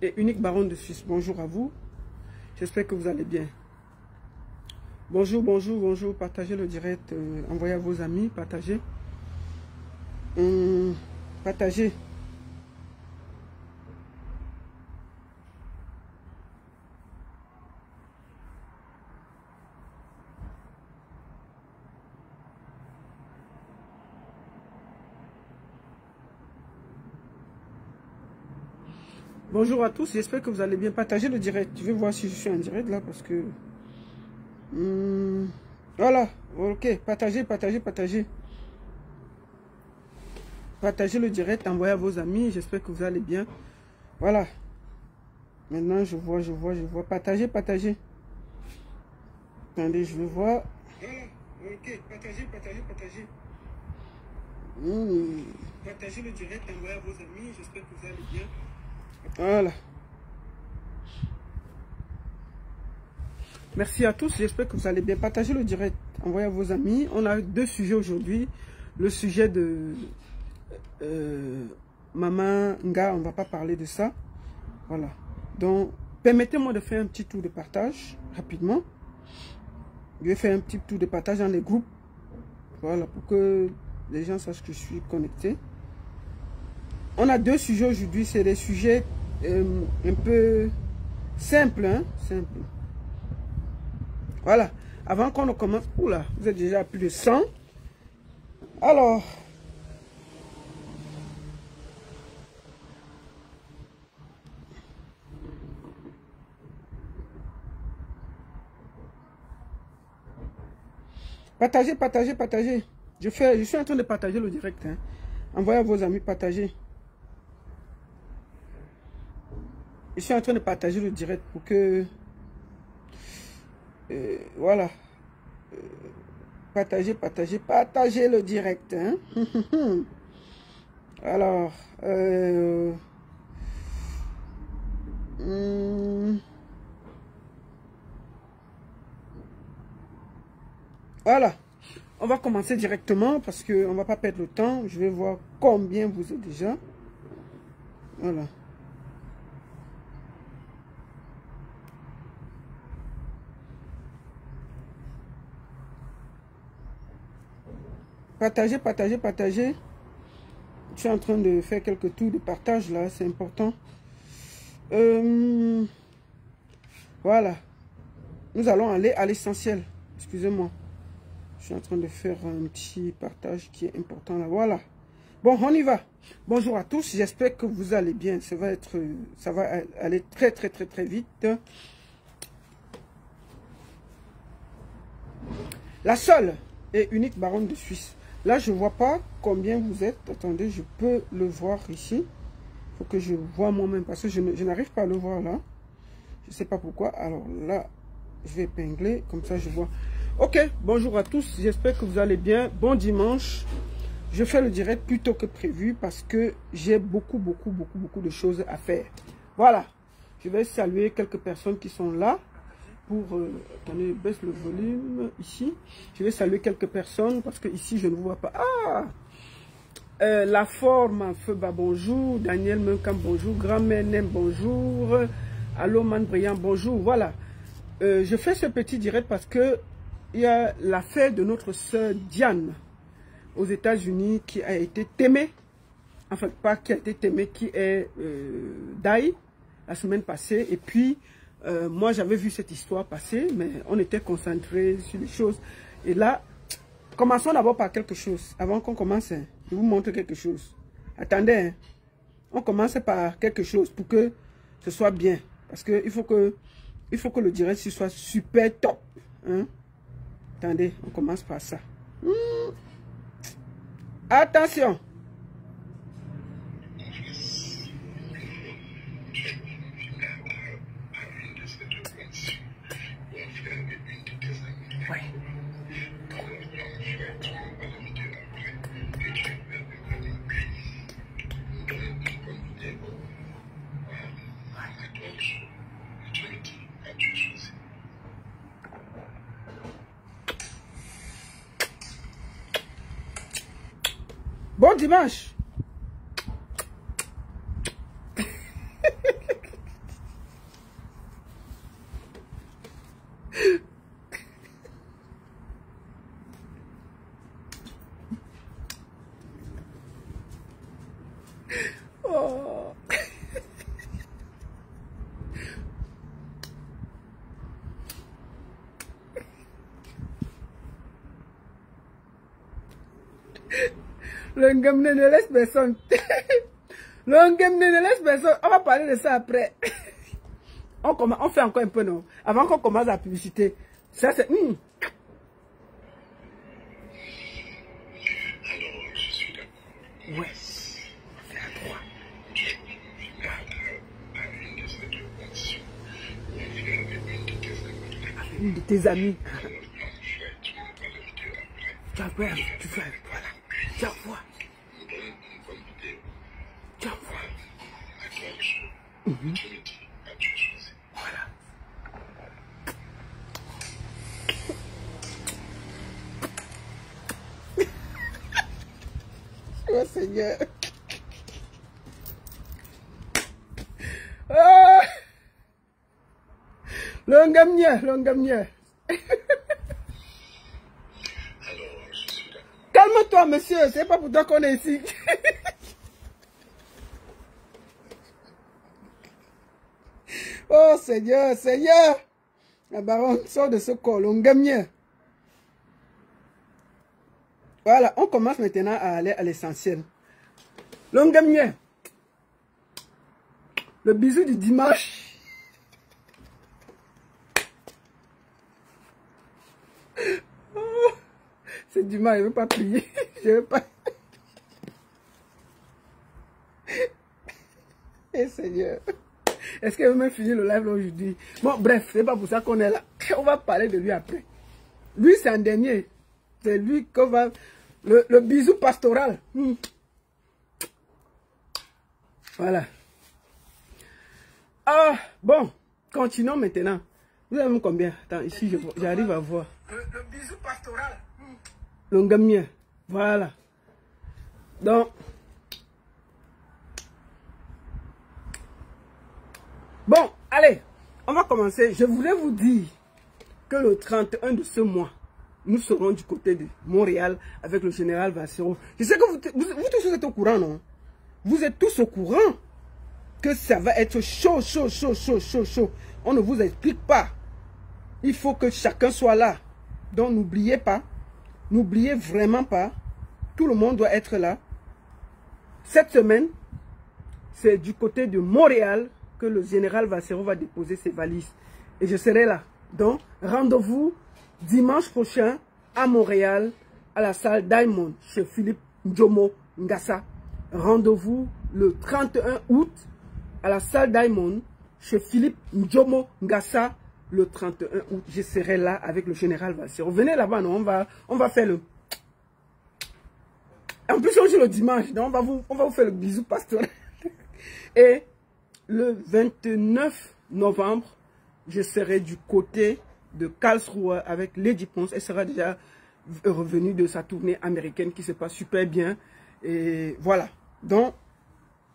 et unique baronne de Suisse. Bonjour à vous. J'espère que vous allez bien. Bonjour, bonjour, bonjour. Partagez le direct. Envoyez à vos amis. Partagez. Partagez. Bonjour à tous, j'espère que vous allez bien. Partager le direct. Je vais voir si je suis en direct là parce que... voilà, ok. Partagez, partagez, partagez. Partagez le direct, envoyez à vos amis. J'espère que vous allez bien. Voilà. Maintenant, je vois. Partagez, partagez. Attendez, je vais voir. Voilà, ok. Partagez, partagez, partagez. Partagez le direct, envoyez à vos amis. J'espère que vous allez bien. Voilà. Merci à tous, j'espère que vous allez bien. Partagez le direct, envoyez à vos amis. On a deux sujets aujourd'hui. Le sujet de Maman Nga, on ne va pas parler de ça. Voilà. Donc, permettez-moi de faire un petit tour de partage, rapidement. Je vais faire un petit tour de partage dans les groupes. Voilà, pour que les gens sachent que je suis connecté. On a deux sujets aujourd'hui, c'est des sujets un peu simples, hein, simples. Voilà, avant qu'on ne commence, oula, vous êtes déjà à plus de 100. Alors, partagez, partagez, partagez. Je suis en train de partager le direct, hein. Envoyez à vos amis, partagez. Je suis en train de partager le direct pour que... voilà. Partagez, partagez, partagez le direct. Hein? Alors... voilà. On va commencer directement parce qu'on ne va pas perdre le temps. Je vais voir combien vous êtes déjà. Voilà. Partagez, partagez, partagez. Je suis en train de faire quelques tours de partage là, c'est important. Voilà. Nous allons aller à l'essentiel. Excusez-moi. Je suis en train de faire un petit partage qui est important là. Voilà. Bon, on y va. Bonjour à tous. J'espère que vous allez bien. Ça va aller très, très, très, très vite. La seule et unique baronne de Suisse. Là, je ne vois pas combien vous êtes. Attendez, je peux le voir ici. Il faut que je vois moi-même parce que je n'arrive pas à le voir là. Je ne sais pas pourquoi. Alors là, je vais épingler. Comme ça, je vois. Ok, bonjour à tous. J'espère que vous allez bien. Bon dimanche. Je fais le direct plus tôt que prévu parce que j'ai beaucoup de choses à faire. Voilà. Je vais saluer quelques personnes qui sont là. Pour, attendez, baisse le volume ici. Je vais saluer quelques personnes parce que ici je ne vois pas. Ah, la forme, feu bas, bonjour. Daniel Menkam, bonjour. Grand-mère Nem, bonjour. Allo Man Briand, bonjour. Voilà. Je fais ce petit direct parce que il y a l'affaire de notre sœur Diane aux États-Unis qui a été témée. Enfin, pas qui a été témée, qui est die la semaine passée. Et puis, moi, j'avais vu cette histoire passer, mais on était concentré sur les choses. Et là, commençons d'abord par quelque chose. Avant qu'on commence, hein, je vous montre quelque chose. Attendez, hein, on commence par quelque chose pour que ce soit bien. Parce qu'il faut que le direct soit super top. Hein. Attendez, on commence par ça. Attention. Bon dimanche. Le Ngemne ne laisse personne. Le Ngemne ne laisse personne. On va parler de ça après. On fait encore un peu, non? Avant qu'on commence la publicité. Ça, c'est... Alors, je suis d'accord. Ouais. C'est à droite. À une de ces deux conditions. Il y avait une de tes amis. Avec une de tes amis. Tu vas voir la vidéo après. Tu vas, voilà. Tu vas voir. Une bonne vidéo. Tu vas voir. À toi de choisir. Tu me dis, as-tu choisi? Voilà. Oh Seigneur. Ah! Longamnia. Alors, je suis d'accord. Calme-toi, monsieur. C'est pas pour toi qu'on est ici. Oh Seigneur, Seigneur. La baronne sort de ce corps. Longamnia. Voilà, on commence maintenant à aller à l'essentiel. Longamnia. Le bisou du dimanche. Oh, c'est dimanche, je ne veux pas prier. Je veux pas. Eh Seigneur. Est-ce qu'elle veut même finir le live aujourd'hui? Bon, bref, c'est pas pour ça qu'on est là. On va parler de lui après. Lui, c'est un dernier. C'est lui qu'on va... Le bisou pastoral. Voilà. Ah, bon. Continuons maintenant. Vous avez combien? Attends, ici, j'arrive à voir. Le bisou pastoral. Longamien. Voilà. Donc... Bon, allez, on va commencer. Je voulais vous dire que le 31 de ce mois, nous serons du côté de Montréal avec le général Vassero. Je sais que vous tous êtes au courant, non? Vous êtes tous au courant que ça va être chaud, chaud, chaud, chaud, chaud, chaud. On ne vous explique pas. Il faut que chacun soit là. Donc n'oubliez pas, n'oubliez vraiment pas, tout le monde doit être là. Cette semaine, c'est du côté de Montréal que le général Vassero va déposer ses valises. Et je serai là. Donc, rendez-vous dimanche prochain à Montréal, à la salle Diamond, chez Philippe Njomo Ngassa. Rendez-vous le 31 août à la salle Diamond, chez Philippe Njomo Ngassa. Le 31 août, je serai là avec le général Vassero. Venez là-bas, non, on va faire le... En plus, on joue le dimanche, donc on va vous faire le bisou pastoral. Et le 29 novembre, je serai du côté de Karlsruhe avec Lady Ponce. Elle sera déjà revenue de sa tournée américaine qui se passe super bien. Et voilà. Donc,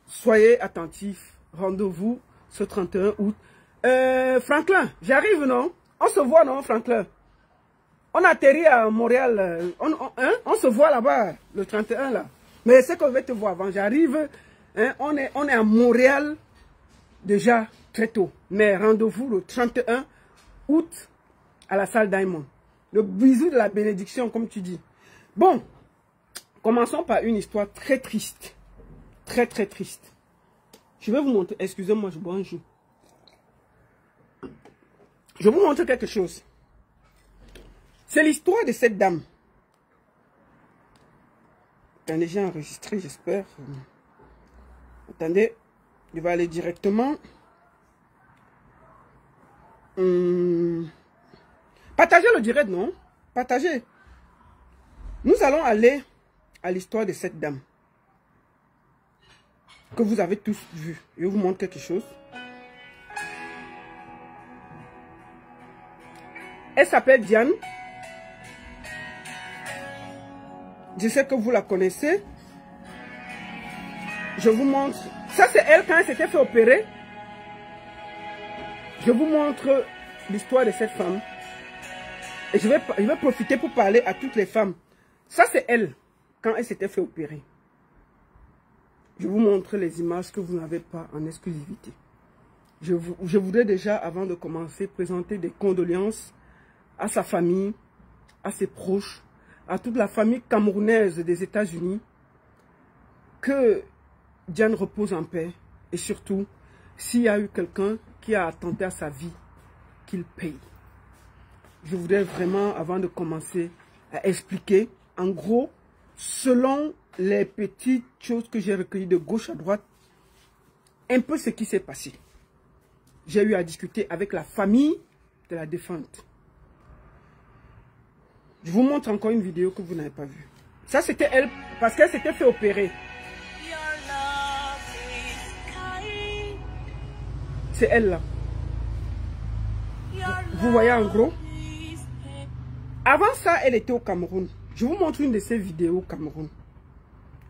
soyez attentifs. Rendez-vous ce 31 août. Franklin, j'arrive, non? On se voit, non, Franklin? On atterrit à Montréal. On se voit là-bas, le 31, là. Mais c'est qu'on va te voir avant. J'arrive. Hein, on est à Montréal. Déjà très tôt, mais rendez-vous le 31 août à la salle Diamond. Le bisou de la bénédiction, comme tu dis. Bon, commençons par une histoire très triste. Très, très triste. Je vais vous montrer, excusez-moi, je bois un jus. Je vais vous montrer quelque chose. C'est l'histoire de cette dame. Attendez, j'ai enregistré, j'espère. Attendez. Je vais aller directement. Partagez le direct, non? Partagez. Nous allons aller à l'histoire de cette dame. Que vous avez tous vu. Je vous montre quelque chose. Elle s'appelle Diane. Je sais que vous la connaissez. Je vous montre. Ça, c'est elle quand elle s'était fait opérer. Je vous montre l'histoire de cette femme. Et je vais profiter pour parler à toutes les femmes. Ça, c'est elle quand elle s'était fait opérer. Je vous montre les images que vous n'avez pas en exclusivité. Je voudrais déjà, avant de commencer, présenter des condoléances à sa famille, à ses proches, à toute la famille camerounaise des États-Unis, que Diane repose en paix. Et surtout, s'il y a eu quelqu'un qui a attenté à sa vie, qu'il paye. Je voudrais vraiment, avant de commencer, à expliquer, en gros, selon les petites choses que j'ai recueillies de gauche à droite, un peu ce qui s'est passé. J'ai eu à discuter avec la famille de la défunte. Je vous montre encore une vidéo que vous n'avez pas vue. Ça, c'était elle, parce qu'elle s'était fait opérer. C'est elle là. Vous voyez en gros. Avant ça, elle était au Cameroun. Je vous montre une de ces vidéos au Cameroun.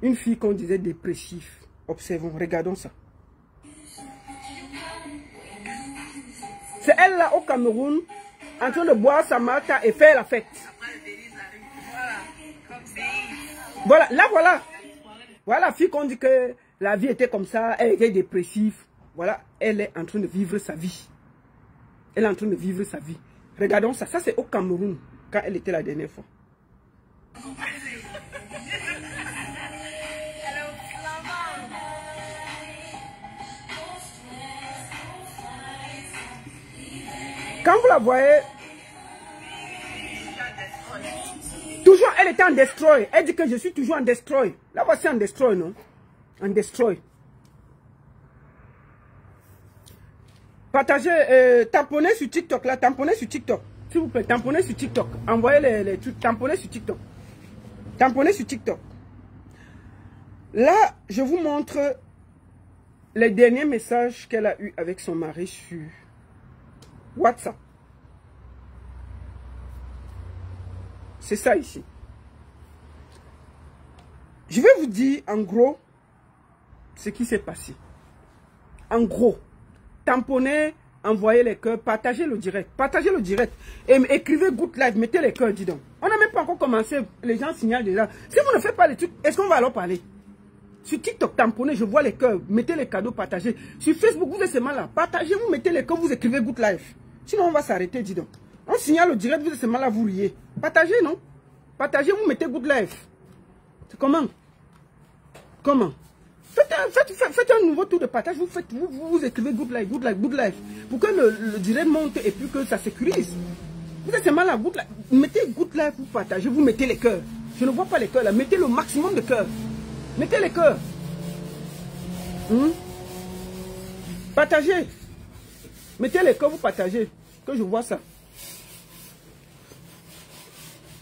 Une fille qu'on disait dépressive. Observons, regardons ça. C'est elle là au Cameroun, en train de boire sa malta et faire la fête. Voilà, là voilà. Voilà la fille qu'on dit que la vie était comme ça, elle était dépressive. Voilà, elle est en train de vivre sa vie. Elle est en train de vivre sa vie. Regardons ça, ça c'est au Cameroun, quand elle était la dernière fois. Quand vous la voyez, toujours elle était en destroy. Elle dit que je suis toujours en destroy. Là voici en destroy, non? En destroy. Partagez, tamponnez sur TikTok là, tamponnez sur TikTok. S'il vous plaît, tamponnez sur TikTok. Envoyez les trucs, tamponnez sur TikTok. Tamponnez sur TikTok. Là, je vous montre les derniers messages qu'elle a eu avec son mari sur WhatsApp. C'est ça ici. Je vais vous dire en gros ce qui s'est passé. En gros, tamponnez, envoyez les cœurs, partagez le direct. Partagez le direct. Et écrivez good live, mettez les cœurs, dis donc. On n'a même pas encore commencé, les gens signalent déjà. Si vous ne faites pas les trucs, est-ce qu'on va alors parler? Sur TikTok, tamponnez, je vois les cœurs, mettez les cadeaux, partagez. Sur Facebook, vous êtes seulement là. Partagez, vous mettez les cœurs, vous écrivez good live. Sinon, on va s'arrêter, dis donc. On signale le direct, vous êtes seulement là, vous riez. Partagez, non? Partagez, vous mettez good live. C'est comment? Comment? Faites un nouveau tour de partage, vous écrivez good live, good live, good live. Pour que le direct monte et puis que ça sécurise. Vous êtes seulement là, good live. Mettez good live, vous partagez, vous mettez les cœurs. Je ne vois pas les cœurs là, mettez le maximum de cœurs. Mettez les cœurs. Partagez. Mettez les cœurs, vous partagez. Que je vois ça.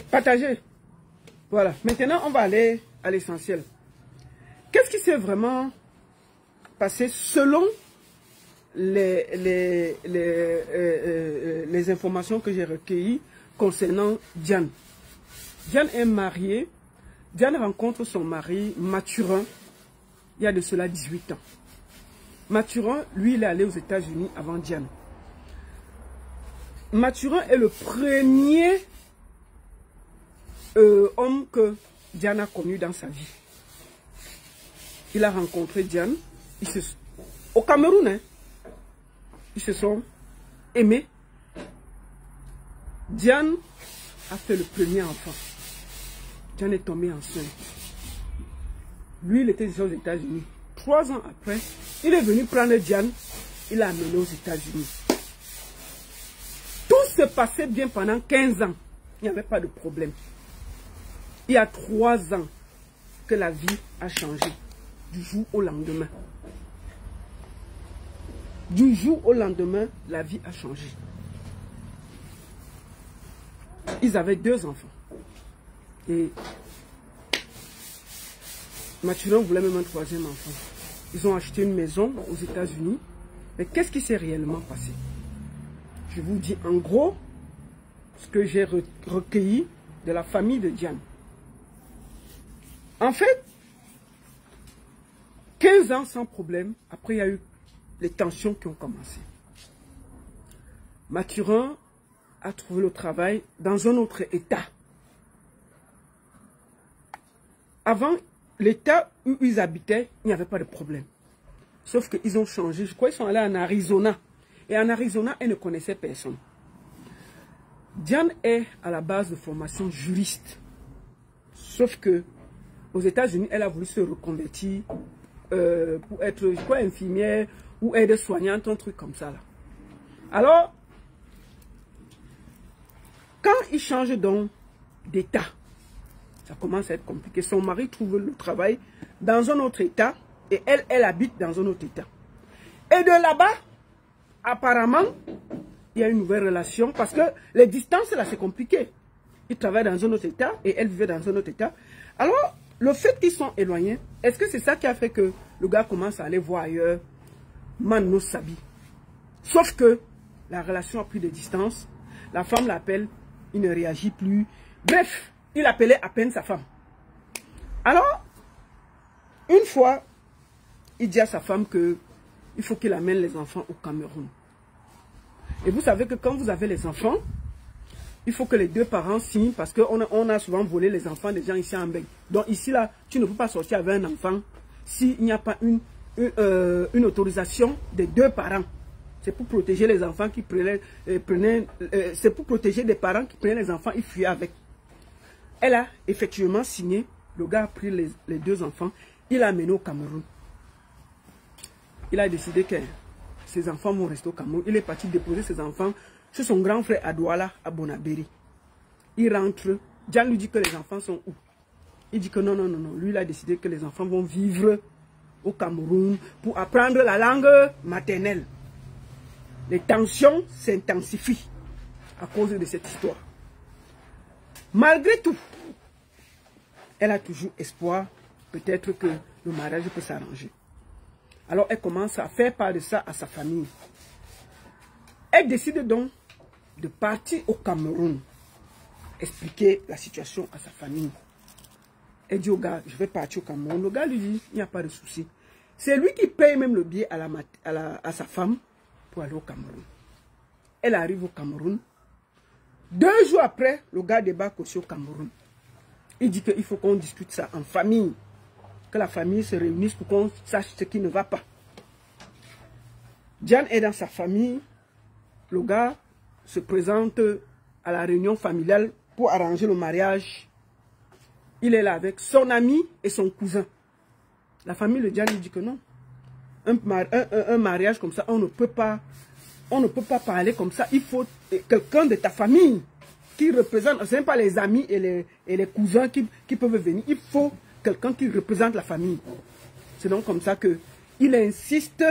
Partagez. Voilà. Maintenant, on va aller à l'essentiel. Qu'est-ce qui s'est vraiment passé selon les informations que j'ai recueillies concernant Diane? Diane est mariée. Diane rencontre son mari Mathurin il y a de cela 18 ans. Mathurin, lui, il est allé aux États-Unis avant Diane. Mathurin est le premier homme que Diane a connu dans sa vie. Il a rencontré Diane au Cameroun. Hein. Ils se sont aimés. Diane a fait le premier enfant. Diane est tombée enceinte. Lui, il était déjà aux États-Unis. 3 ans après, il est venu prendre Diane. Il l'a amené aux États-Unis. Tout se passait bien pendant 15 ans. Il n'y avait pas de problème. Il y a 3 ans que la vie a changé. Du jour au lendemain. Du jour au lendemain, la vie a changé. Ils avaient 2 enfants. Et Mathurin voulait même un 3e enfant. Ils ont acheté une maison aux États-Unis. Mais qu'est-ce qui s'est réellement passé? Je vous dis en gros ce que j'ai recueilli de la famille de Diane. En fait, 15 ans sans problème, après il y a eu les tensions qui ont commencé. Mathurin a trouvé le travail dans un autre État. Avant, l'État où ils habitaient, il n'y avait pas de problème. Sauf qu'ils ont changé. Je crois qu'ils sont allés en Arizona. Et en Arizona, ils ne connaissaient personne. Diane est à la base de formation juriste. Sauf que aux États-Unis, elle a voulu se reconvertir pour être, je crois, infirmière ou aide-soignante, un truc comme ça là. Alors, quand il change donc d'état, ça commence à être compliqué. Son mari trouve le travail dans un autre état et elle habite dans un autre état. Et de là-bas, apparemment, il y a une nouvelle relation parce que les distances là, c'est compliqué. Il travaille dans un autre état et elle vivait dans un autre état. Alors, le fait qu'ils sont éloignés, est-ce que c'est ça qui a fait que le gars commence à aller voir ailleurs Mano Sabi? Sauf que la relation a pris de distance. La femme l'appelle, il ne réagit plus. Bref, il appelait à peine sa femme. Alors, une fois, il dit à sa femme que il faut qu'il amène les enfants au Cameroun. Et vous savez que quand vous avez les enfants, il faut que les deux parents signent parce qu'on a souvent volé les enfants des gens ici en Belgique. Donc ici, là, tu ne peux pas sortir avec un enfant s'il n'y a pas une autorisation des deux parents. C'est pour protéger les enfants qui c'est pour protéger des parents qui prenaient les enfants, ils fuyaient avec. Elle a effectivement signé. Le gars a pris les deux enfants, il l'a amené au Cameroun. Il a décidé que ses enfants vont rester au Cameroun. Il est parti déposer ses enfants chez son grand frère à Douala, à Bonabéry. Il rentre. Jan lui dit que les enfants sont où? Il dit que non, non, non, non. Lui, il a décidé que les enfants vont vivre au Cameroun pour apprendre la langue maternelle. Les tensions s'intensifient à cause de cette histoire. Malgré tout, elle a toujours espoir, peut-être que le mariage peut s'arranger. Alors elle commence à faire part de ça à sa famille. Elle décide donc de partir au Cameroun, expliquer la situation à sa famille. Elle dit au gars, je vais partir au Cameroun. Le gars lui dit, il n'y a pas de souci. C'est lui qui paye même le billet à sa femme pour aller au Cameroun. Elle arrive au Cameroun. 2 jours après, le gars débarque aussi au Cameroun. Il dit qu'il faut qu'on discute ça en famille. Que la famille se réunisse pour qu'on sache ce qui ne va pas. Diane est dans sa famille. Le gars se présente à la réunion familiale pour arranger le mariage. Il est là avec son ami et son cousin. La famille de Diane lui dit que non. Un mariage comme ça, on ne peut pas parler comme ça. Il faut quelqu'un de ta famille qui représente, ce n'est pas les amis et les cousins qui peuvent venir. Il faut quelqu'un qui représente la famille. C'est donc comme ça qu'il insiste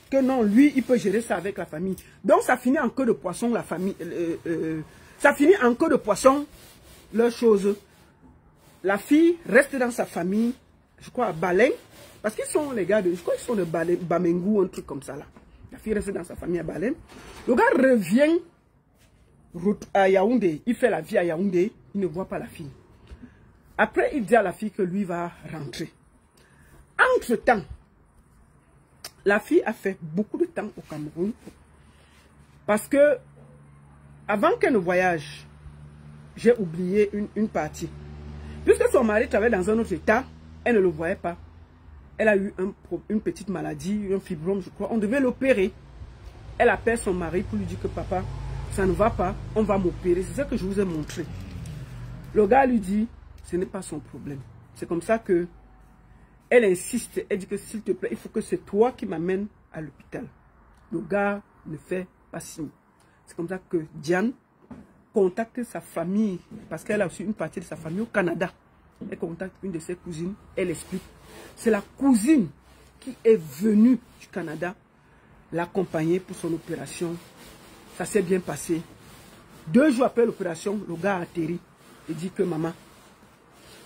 que non, lui, il peut gérer ça avec la famille. Donc ça finit en queue de poisson, la famille. Ça finit en queue de poisson, leur chose. La fille reste dans sa famille, je crois à Balin, parce qu'ils sont les gars de, je crois qu'ils sont de Bamengou, un truc comme ça là. La fille reste dans sa famille à Balin. Le gars revient à Yaoundé, il fait la vie à Yaoundé, il ne voit pas la fille. Après, il dit à la fille que lui va rentrer. Entre-temps, la fille a fait beaucoup de temps au Cameroun parce que, avant qu'elle ne voyage, j'ai oublié une partie. Puisque son mari travaillait dans un autre état, elle ne le voyait pas. Elle a eu une petite maladie, un fibrome, je crois. On devait l'opérer. Elle appelle son mari pour lui dire que papa, ça ne va pas, on va m'opérer. C'est ça que je vous ai montré. Le gars lui dit, ce n'est pas son problème. C'est comme ça que elle insiste. Elle dit que s'il te plaît, il faut que c'est toi qui m'amènes à l'hôpital. Le gars ne fait pas signe. C'est comme ça que Diane contacte sa famille, parce qu'elle a aussi une partie de sa famille au Canada. Elle contacte une de ses cousines, elle explique. C'est la cousine qui est venue du Canada l'accompagner pour son opération. Ça s'est bien passé. 2 jours après l'opération, le gars a atterri et dit que maman,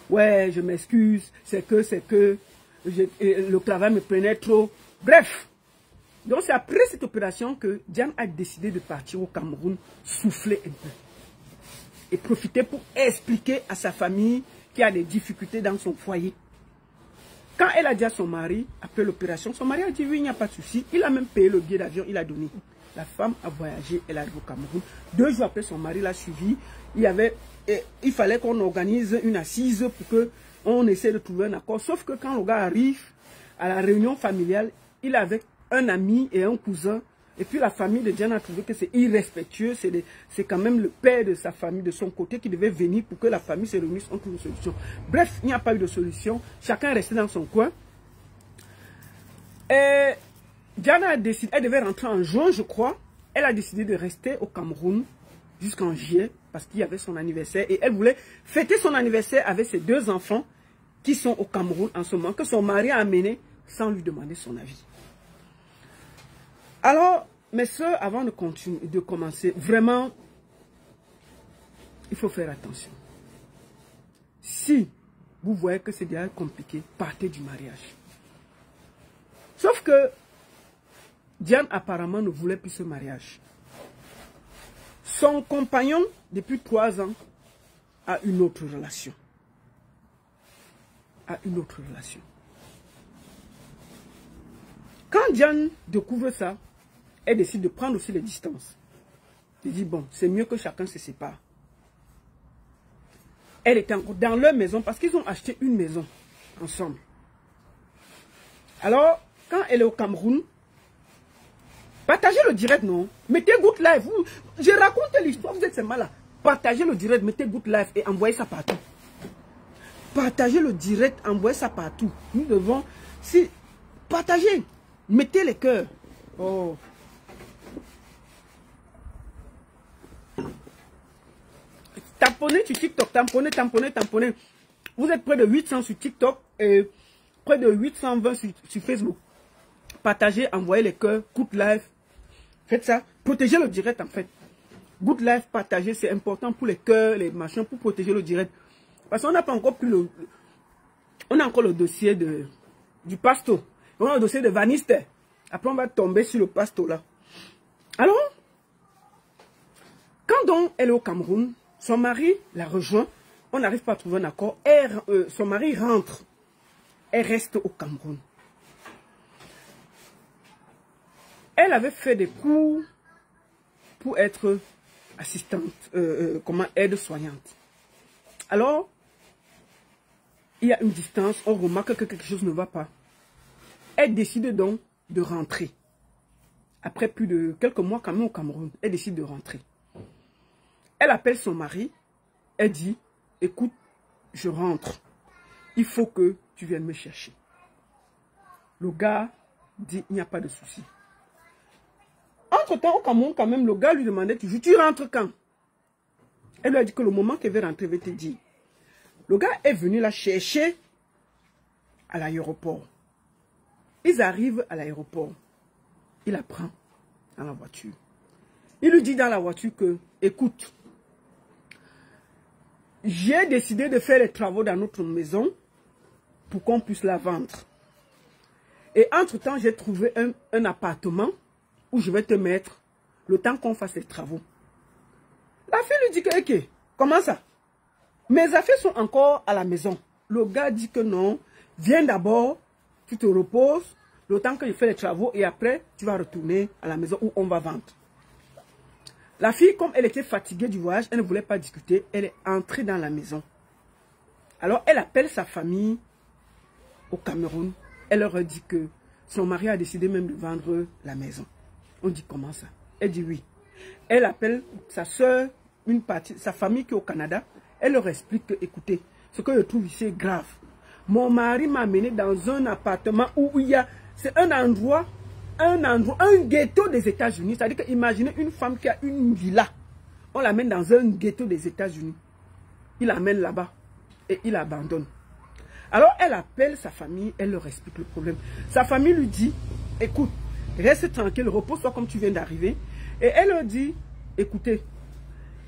ouais, je m'excuse, c'est que le travail me prenait trop. Bref, donc c'est après cette opération que Diane a décidé de partir au Cameroun, souffler un peu. Et profiter pour expliquer à sa famille qu'il y a des difficultés dans son foyer. Quand elle a dit à son mari, après l'opération, son mari a dit oui, il n'y a pas de souci. Il a même payé le billet d'avion, il a donné. La femme a voyagé, elle arrive au Cameroun. 2 jours après, son mari l'a suivi. Il fallait qu'on organise une assise pour qu'on essaie de trouver un accord. Sauf que quand le gars arrive à la réunion familiale, il est avec un ami et un cousin Et puis la famille de Diane a trouvé que c'est irrespectueux, c'est quand même le père de sa famille, de son côté, qui devait venir pour que la famille se réunisse, on trouve une solution. Bref, il n'y a pas eu de solution, chacun est resté dans son coin. Et Diane a décidé, elle devait rentrer en juin, je crois. Elle a décidé de rester au Cameroun jusqu'en juillet, parce qu'il y avait son anniversaire. Et elle voulait fêter son anniversaire avec ses 2 enfants qui sont au Cameroun en ce moment, que son mari a amené sans lui demander son avis. Alors, mes soeurs, avant de commencer, vraiment, il faut faire attention. Si vous voyez que c'est déjà compliqué, partez du mariage. Sauf que Diane apparemment ne voulait plus ce mariage. Son compagnon, depuis 3 ans, a une autre relation. Quand Diane découvre ça, elle décide de prendre aussi les distances. Elle dit, bon, c'est mieux que chacun se sépare. Elle était encore dans leur maison parce qu'ils ont acheté une maison ensemble. Alors, quand elle est au Cameroun, partagez le direct, non? Mettez Good Life. Je raconte l'histoire, vous êtes ces malades. Partagez le direct, mettez Good Life et envoyez ça partout. Partagez le direct, envoyez ça partout. Nous devons, si, partagez, mettez les cœurs. Oh. Tamponnez sur TikTok, tamponnez. Vous êtes près de 800 sur TikTok et près de 820 sur Facebook. Partagez, envoyez les cœurs, Good Life. Faites ça. Protégez le direct en fait. Good Life, partagez, c'est important pour les cœurs, les machins, pour protéger le direct. Parce qu'on n'a pas encore pris le... On a encore le dossier du pasto. On a le dossier de Vanister. Après, on va tomber sur le pasto là. Alors, quand donc elle est au Cameroun, son mari la rejoint. On n'arrive pas à trouver un accord. Son mari rentre. Elle reste au Cameroun. Elle avait fait des cours pour être assistante, aide-soignante. Alors, il y a une distance, on remarque que quelque chose ne va pas. Elle décide donc de rentrer. Après plus de quelques mois quand même au Cameroun, elle décide de rentrer. Elle appelle son mari, elle dit, écoute, je rentre. Il faut que tu viennes me chercher. Le gars dit, il n'y a pas de souci. Entre-temps, au Cameroun, quand même, le gars lui demandait toujours, tu rentres quand? Elle lui a dit que le moment qu'elle veut rentrer, elle va te dire. Le gars est venu la chercher à l'aéroport. Ils arrivent à l'aéroport. Il la prend dans la voiture. Il lui dit dans la voiture que, écoute, j'ai décidé de faire les travaux dans notre maison pour qu'on puisse la vendre. Et entre-temps, j'ai trouvé un appartement où je vais te mettre le temps qu'on fasse les travaux. La fille lui dit que, ok, comment ça? Mes affaires sont encore à la maison. Le gars dit que non, viens d'abord, tu te reposes, le temps que je fais les travaux et après, tu vas retourner à la maison où on va vendre. La fille, comme elle était fatiguée du voyage, elle ne voulait pas discuter, elle est entrée dans la maison. Alors, elle appelle sa famille au Cameroun. Elle leur dit que son mari a décidé même de vendre la maison. On dit comment ça? Elle dit oui. Elle appelle sa soeur, une partie, sa famille qui est au Canada. Elle leur explique que, écoutez, ce que je trouve ici est grave. Mon mari m'a amené dans un appartement où il y a, c'est un ghetto des États-Unis. C'est-à-dire que imaginez une femme qui a une villa. On l'amène dans un ghetto des États-Unis. Il l'amène là-bas et il l'abandonne. Alors elle appelle sa famille, elle leur explique le problème. Sa famille lui dit, écoute, reste tranquille, repose-toi comme tu viens d'arriver. Et elle leur dit, écoutez,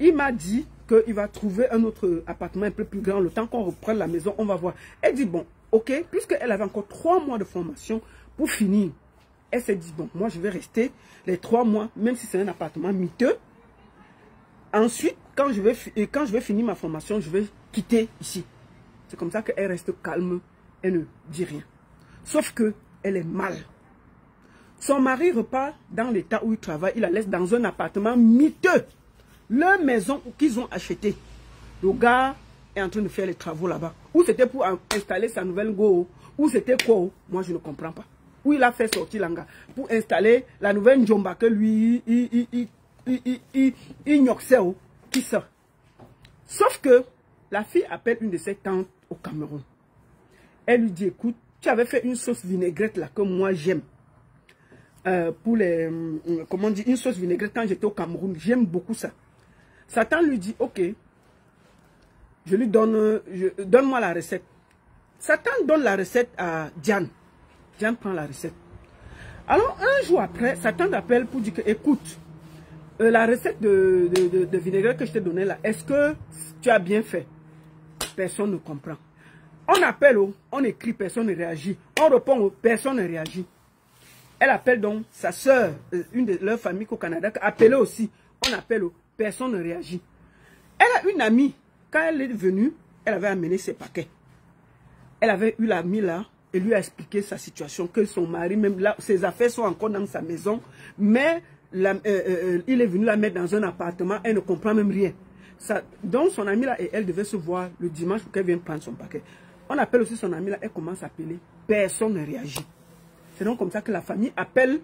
il m'a dit qu'il va trouver un autre appartement un peu plus grand. Le temps qu'on reprenne la maison, on va voir. Elle dit, bon, ok, puisqu'elle avait encore 3 mois de formation pour finir. Elle s'est dit, bon, moi je vais rester les 3 mois, même si c'est un appartement miteux. Ensuite, quand je vais finir ma formation, je vais quitter ici. C'est comme ça qu'elle reste calme, elle ne dit rien. Sauf qu'elle est mal. Son mari repart dans l'état où il travaille, il la laisse dans un appartement miteux. Leur maison qu'ils ont achetée. Le gars est en train de faire les travaux là-bas. Ou c'était pour installer sa nouvelle go, ou c'était quoi? Moi je ne comprends pas. où il a fait sortir Langa pour installer la nouvelle Njomba que lui, il n'oxait qui ça. Sauf que la fille appelle une de ses tantes au Cameroun. Elle lui dit, écoute, tu avais fait une sauce vinaigrette là que moi j'aime. Pour les, comment on dit, une sauce vinaigrette quand j'étais au Cameroun. J'aime beaucoup ça. Sa tante lui dit, ok, je lui donne, donne-moi la recette. Sa tante donne la recette à Diane. Diane prend la recette. Alors, un jour après, sa tante appelle pour dire que, écoute, la recette de vinaigrette que je t'ai donnée là, est-ce que tu as bien fait? Personne ne comprend. On appelle, on écrit, personne ne réagit. On répond, personne ne réagit. Elle appelle donc sa soeur, une de leurs familles au Canada, appelée aussi. On appelle, personne ne réagit. Elle a une amie. Quand elle est venue, elle avait amené ses paquets. Elle avait eu l'amie là et lui a expliqué sa situation, que son mari, même là, ses affaires sont encore dans sa maison, mais il est venu la mettre dans un appartement, elle ne comprend même rien. Donc son amie là et elle devaient se voir le dimanche pour qu'elle vienne prendre son paquet. On appelle aussi son amie là, elle commence à appeler, personne ne réagit. C'est donc comme ça que la famille appelle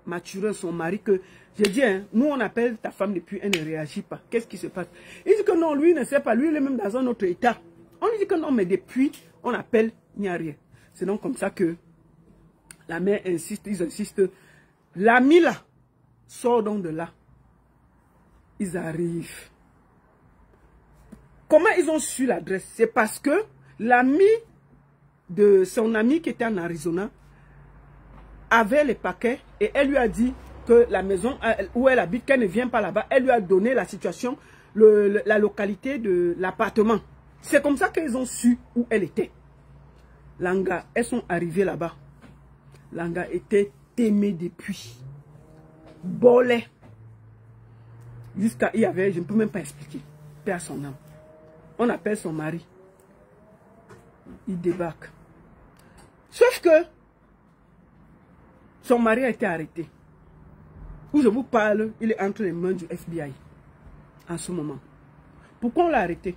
Mathurin, son mari, que j'ai dit, hein, nous on appelle ta femme depuis, elle ne réagit pas. Qu'est-ce qui se passe? Il dit que non, lui ne sait pas, lui il est même dans un autre état. On lui dit que non, mais depuis, on appelle, il n'y a rien. C'est donc comme ça que la mère insiste, ils insistent. L'ami là sort donc de là. Ils arrivent. Comment ils ont su l'adresse? C'est parce que l'ami de son ami qui était en Arizona avait les paquets et elle lui a dit que la maison où elle habite, qu'elle ne vient pas là-bas, elle lui a donné la situation, la localité de l'appartement. C'est comme ça qu'ils ont su où elle était. Langa, elles sont arrivées là-bas. Langa était aimée depuis. Bolé. Jusqu'à, il y avait, je ne peux même pas expliquer. Paix à son âme. On appelle son mari. Il débarque. Sauf que son mari a été arrêté. Où je vous parle, il est entre les mains du FBI en ce moment. Pourquoi on l'a arrêté?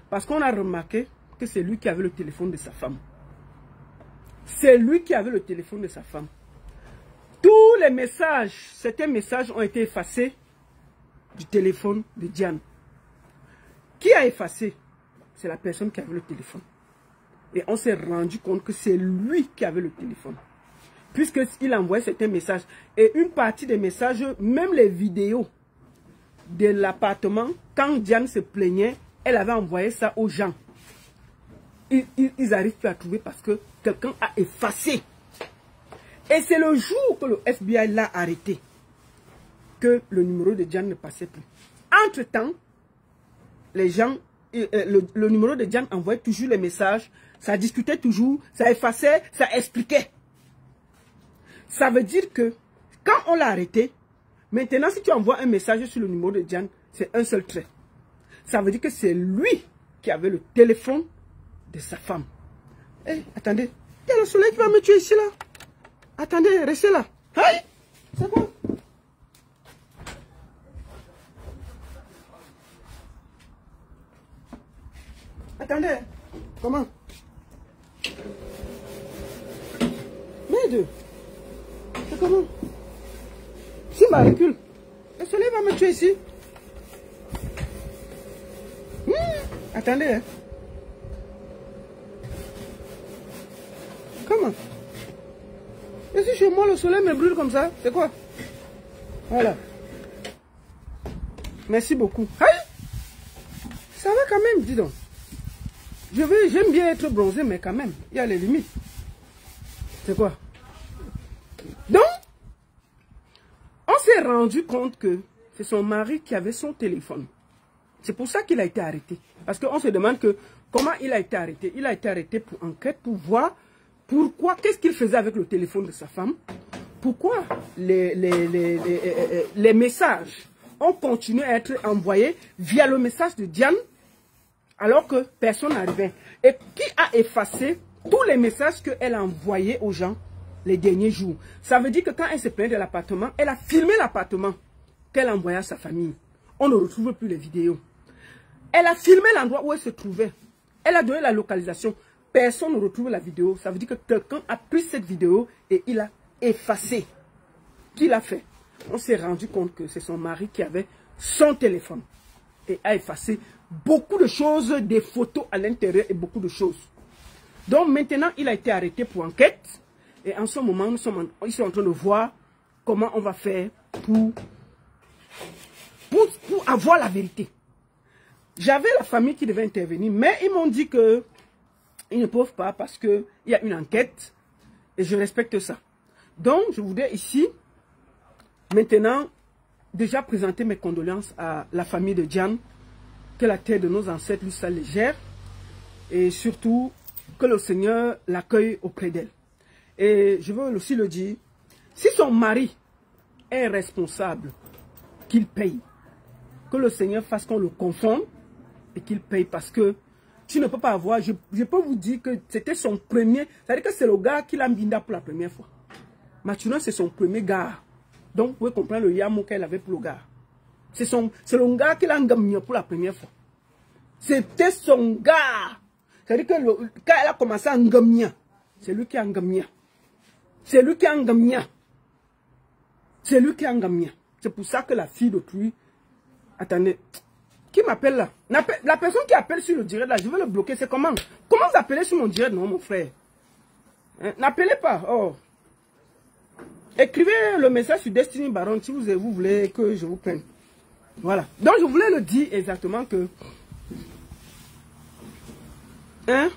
Parce qu'on a remarqué que c'est lui qui avait le téléphone de sa femme. C'est lui qui avait le téléphone de sa femme. Tous les messages, certains messages ont été effacés du téléphone de Diane. Qui a effacé? C'est la personne qui avait le téléphone. Et on s'est rendu compte que c'est lui qui avait le téléphone. Puisqu'il envoyait certains messages. Et une partie des messages, même les vidéos de l'appartement, quand Diane se plaignait, elle avait envoyé ça aux gens. Ils n'arrivent plus à trouver parce que quelqu'un a effacé. Et c'est le jour que le FBI l'a arrêté que le numéro de Diane ne passait plus. Entre-temps, les gens, le numéro de Diane envoyait toujours les messages, ça discutait toujours, ça effaçait, ça expliquait. Ça veut dire que quand on l'a arrêté, maintenant si tu envoies un message sur le numéro de Diane, c'est un seul trait. Ça veut dire que c'est lui qui avait le téléphone de sa femme. Eh, attendez, il y a le soleil qui va me tuer ici là. Attendez, restez là. Aïe, c'est quoi? Attendez, comment? Merde, c'est comment? Si ma recule, le soleil va me tuer ici. Attendez, hein. Comment? Et si chez moi le soleil me brûle comme ça, c'est quoi? Voilà. Merci beaucoup. Aïe! Ça va quand même, dis donc. J'aime bien être bronzé, mais quand même, il y a les limites. C'est quoi? Donc, on s'est rendu compte que c'est son mari qui avait son téléphone. C'est pour ça qu'il a été arrêté. Parce qu'on se demande que comment il a été arrêté. Il a été arrêté pour enquête, pour voir pourquoi, qu'est-ce qu'il faisait avec le téléphone de sa femme. Pourquoi les messages ont continué à être envoyés via le message de Diane alors que personne n'arrivait. Et qui a effacé tous les messages qu'elle a envoyés aux gens les derniers jours. Ça veut dire que quand elle se plaignait de l'appartement, elle a filmé l'appartement qu'elle envoyait à sa famille. On ne retrouve plus les vidéos. Elle a filmé l'endroit où elle se trouvait. Elle a donné la localisation. personne ne retrouve la vidéo, ça veut dire que quelqu'un a pris cette vidéo et il a effacé. Qui l'a fait? On s'est rendu compte que c'est son mari qui avait son téléphone et a effacé beaucoup de choses, des photos à l'intérieur et beaucoup de choses. Donc maintenant, il a été arrêté pour enquête. Et en ce moment, ils sont en train de voir comment on va faire pour avoir la vérité. J'avais la famille qui devait intervenir, mais ils m'ont dit que ils ne peuvent pas parce qu'il y a une enquête et je respecte ça. Donc, je voudrais ici, maintenant, déjà présenter mes condoléances à la famille de Diane, que la terre de nos ancêtres lui soit légère et surtout que le Seigneur l'accueille auprès d'elle. Et je veux aussi le dire, si son mari est responsable, qu'il paye. Que le Seigneur fasse qu'on le confonde et qu'il paye parce que tu ne peux pas avoir, je peux vous dire que c'était son premier, c'est-à-dire que c'est le gars qui l'a mbinda pour la première fois. Maintenant, c'est son premier gars. Donc, vous pouvez comprendre le yamo qu'elle avait pour le gars. C'est le gars qui l'a ngamia pour la première fois. C'était son gars. C'est-à-dire que quand elle a commencé à ngamia, c'est lui qui a ngamia. C'est lui qui a ngamia. C'est lui qui a ngamia. C'est pour ça que la fille d'autrui... Attendez. Qui m'appelle là? La personne qui appelle sur le direct là, je vais le bloquer. C'est comment? Comment vous appelez sur mon direct? Non, mon frère. Hein? N'appelez pas. Oh. Écrivez le message sur Destiny Baron si vous voulez que je vous prenne. Voilà. Donc, je voulais le dire exactement que... Hein?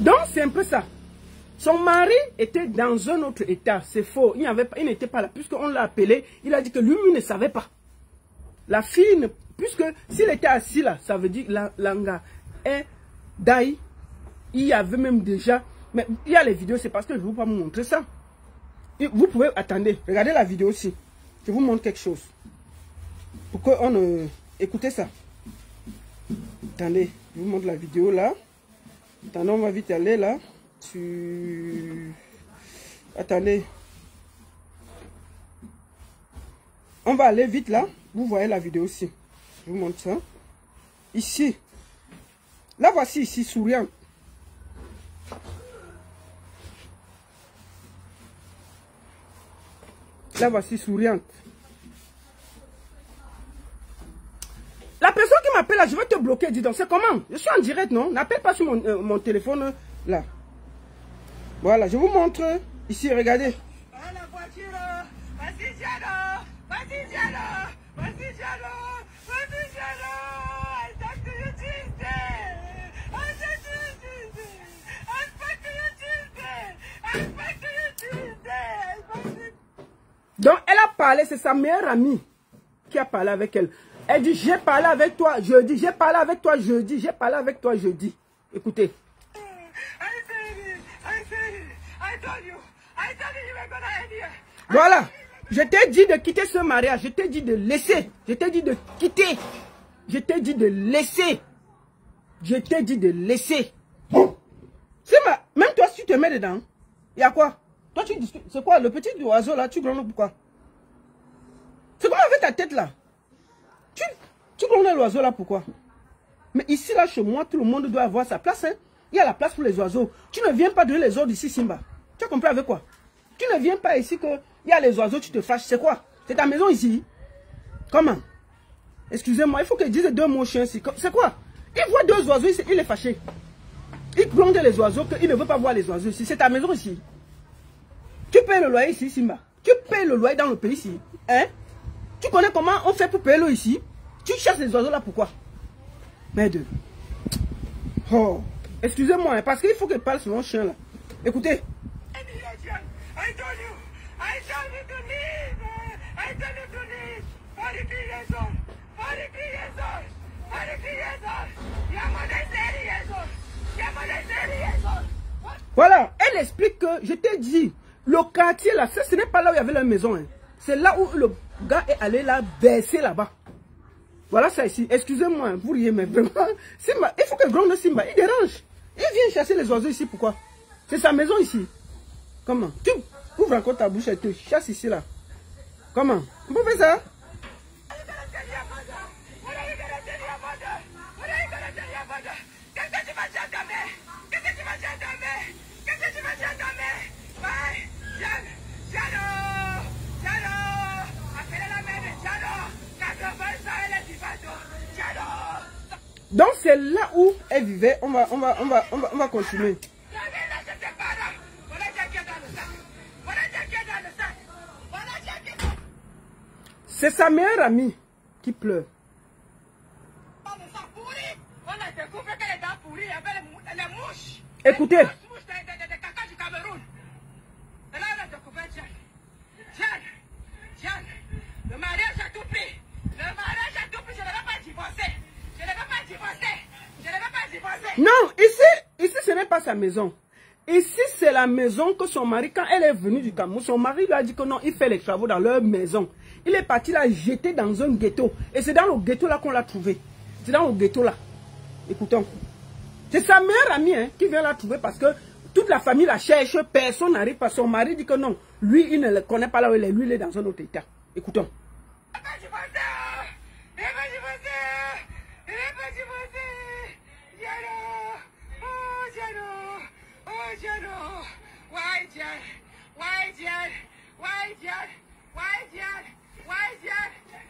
Donc, c'est un peu ça. Son mari était dans un autre état. C'est faux. Il n'était pas là. Puisqu'on l'a appelé, il a dit que lui ne savait pas. La fille, puisque s'il était assis là, ça veut dire l'anga est d'aïe. Il y avait même déjà... Mais il y a les vidéos, c'est parce que je ne vais pas vous montrer ça. Vous pouvez... Attendez, regardez la vidéo aussi. Je vous montre quelque chose. Pour qu'on... écoutez ça. Attendez, je vous montre la vidéo là. Attendez, on va vite aller là. Attendez. On va aller vite là. Vous voyez la vidéo aussi. Je vous montre ça. Ici. Là, voici ici, souriant. Là, voici souriante. La personne qui m'appelle là, je vais te bloquer. Dis donc, c'est comment? Je suis en direct, non? N'appelle pas sur mon téléphone là. Voilà, je vous montre. Ici, regardez. La voiture. Vas-y, Diana. Vas-y, Diana. Vas-y, Diana. Vas-y, Diana. I talk to you Tuesday. I talk to you Tuesday. I talk to you Tuesday. I talk to you Tuesday. Donc, elle a parlé, c'est sa meilleure amie qui a parlé avec elle. Elle dit, j'ai parlé avec toi jeudi, j'ai parlé avec toi jeudi, j'ai parlé avec toi jeudi. Écoutez. Voilà. Je t'ai dit de quitter ce mariage. Je t'ai dit de laisser. Je t'ai dit de quitter. Je t'ai dit de laisser. Je t'ai dit de laisser. Même toi, si tu te mets dedans, il y a quoi? Toi, tu discutes. C'est quoi? Le petit oiseau là, tu grondes pourquoi? C'est comment avec ta tête là? Tu grondes l'oiseau là pourquoi? Mais ici là, chez moi, tout le monde doit avoir sa place. Hein? Il y a la place pour les oiseaux. Tu ne viens pas donner les ordres ici, Simba. Tu as compris avec quoi? Tu ne viens pas ici que il y a les oiseaux, tu te fâches. C'est quoi? C'est ta maison ici? Comment? Excusez-moi, il faut que je dise deux mots chiens ici. C'est quoi? Il voit deux oiseaux ici, il est fâché. Il gronde les oiseaux, qu'il ne veut pas voir les oiseaux ici. C'est ta maison ici. Tu payes le loyer ici, Simba. Tu payes le loyer dans le pays ici. Hein? Tu connais comment on fait pour payer l'eau ici? Tu chasses les oiseaux là, pourquoi? Merde. Oh. Excusez-moi, parce qu'il faut que je parle sur mon chien là. Écoutez. Voilà, elle explique que je t'ai dit, le quartier là, ce n'est pas là où il y avait la maison. Hein. C'est là où le gars est allé là, baisser là-bas. Voilà ça ici. Excusez-moi, vous riez, mais vraiment, Simba, il faut que gronde Simba, il dérange. Il vient chasser les oiseaux ici, pourquoi? C'est sa maison ici. Comment? Tu ouvres encore ta bouche et tu chasses ici là. Comment? Vous faites ça? c'est là où elle vivait. On va continuer. C'est sa meilleure amie qui pleure. Écoutez. Le mariage a tout pris. Le mariage a tout pris. Je ne vais pas divorcer. Je ne vais pas divorcer. Je ne vais pas divorcer. Non, ici ce n'est pas sa maison. Ici, c'est la maison que son mari, quand elle est venue du Cameroun, son mari lui a dit que non, il fait les travaux dans leur maison. Il est parti la jeter dans un ghetto. Et c'est dans le ghetto là qu'on l'a trouvé. C'est dans le ghetto là. Écoutons. C'est sa meilleure amie hein, qui vient la trouver parce que toute la famille la cherche, personne n'arrive pas. Son mari dit que non, lui, il ne le connaît pas là où il est. Lui, il est dans un autre état. Écoutons.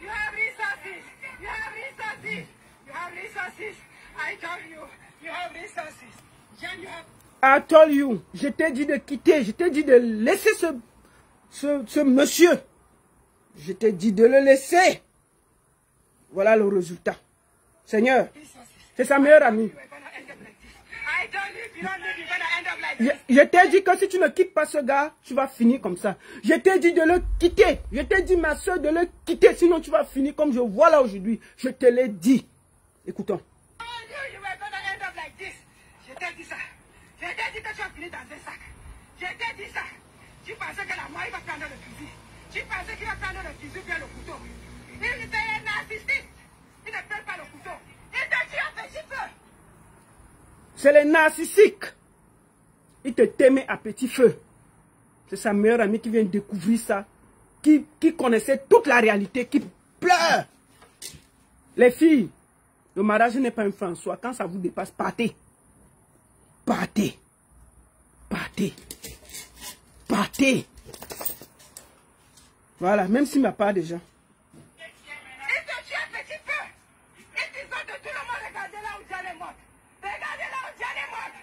You have resources. You have resources. You have resources. I told you. You have resources. You have... I told you. Je t'ai dit de quitter. Je t'ai dit de laisser ce monsieur. Je t'ai dit de le laisser. Voilà le résultat. Seigneur, c'est sa meilleure amie. Je t'ai dit que si tu ne quittes pas ce gars, tu vas finir comme ça. Je t'ai dit de le quitter. Je t'ai dit, ma soeur, de le quitter. Sinon, tu vas finir comme je vois là aujourd'hui. Je te l'ai dit. Écoutons. Je t'ai dit ça. Je t'ai dit que tu vas finir dans un sac. Je t'ai dit ça. Tu pensais que la mort, il va prendre le fusil. Tu pensais qu'il va prendre le fusil bien le couteau. Il était un narcissiste. Il ne prend pas le couteau. Il te tue un petit peu. C'est les narcissiques. Il te t'aimait à petit feu. C'est sa meilleure amie qui vient découvrir ça. Qui connaissait toute la réalité, qui pleure. Les filles, le mariage n'est pas un François. Quand ça vous dépasse, partez. Partez. Partez. Partez. Voilà, même s'il n'y a pas déjà. Il te tue un petit peu. Il te dit de tout le monde, regardez là où Diane est morte. Regardez là où Diane est morte.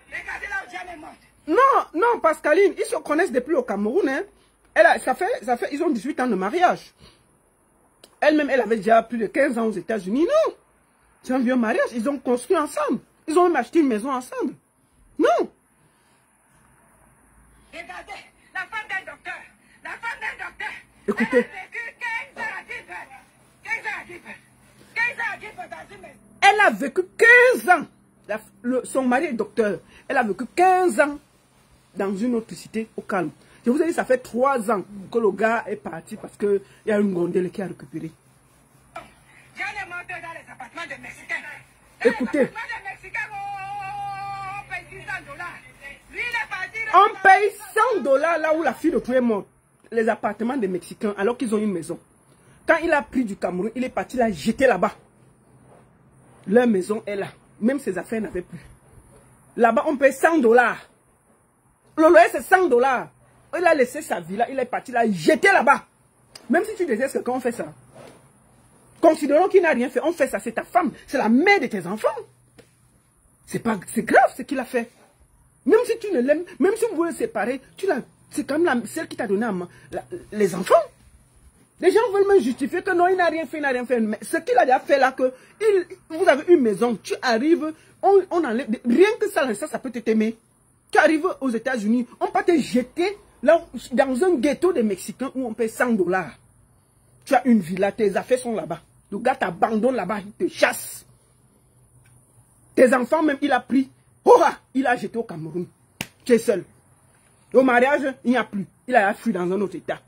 Regardez là où Diane est morte. Non, non, Pascaline, ils se connaissent depuis au Cameroun. Hein. Ça fait, ils ont 18 ans de mariage. Elle-même, elle avait déjà plus de 15 ans aux États-Unis. Non, c'est un vieux mariage. Ils ont construit ensemble. Ils ont même acheté une maison ensemble. Non. Regardez, la femme d'un docteur. La femme d'un docteur. Écoutez. Elle a vécu 15 ans. Son mari est docteur. Elle a vécu 15 ans dans une autre cité au calme. Je vous ai dit, ça fait 3 ans que le gars est parti parce qu'il y a une gondole qui a récupéré. J'allais monter dans les appartements des Mexicains. Écoutez. On paye $100 là où la fille de tout est morte. Les appartements des Mexicains alors qu'ils ont une maison. Quand il a pris du Cameroun, il est parti la jeter là-bas. Leur maison est là. Même ses affaires n'avaient plus. Là-bas, on paye $100. Le loyer, c'est $100. Il a laissé sa vie là, il est parti la jeter là-bas. Même si tu désires ce qu'on fait ça. Considérons qu'il n'a rien fait. On fait ça, c'est ta femme. C'est la mère de tes enfants. C'est grave ce qu'il a fait. Même si tu ne l'aimes, même si vous voulez séparer, c'est comme celle qui t'a donné les enfants. Les gens veulent me justifier que non, il n'a rien fait, il n'a rien fait. Mais ce qu'il a déjà fait là, que vous avez une maison, tu arrives, on enlève, rien que ça peut t'aimer. Tu arrives aux États-Unis, on peut te jeter là, dans un ghetto des Mexicains où on paye $100. Tu as une villa, tes affaires sont là-bas. Le gars t'abandonne là-bas, il te chasse. Tes enfants même, il a pris. Il a jeté au Cameroun. Tu es seul. Au mariage, il n'y a plus. Il a fui dans un autre état.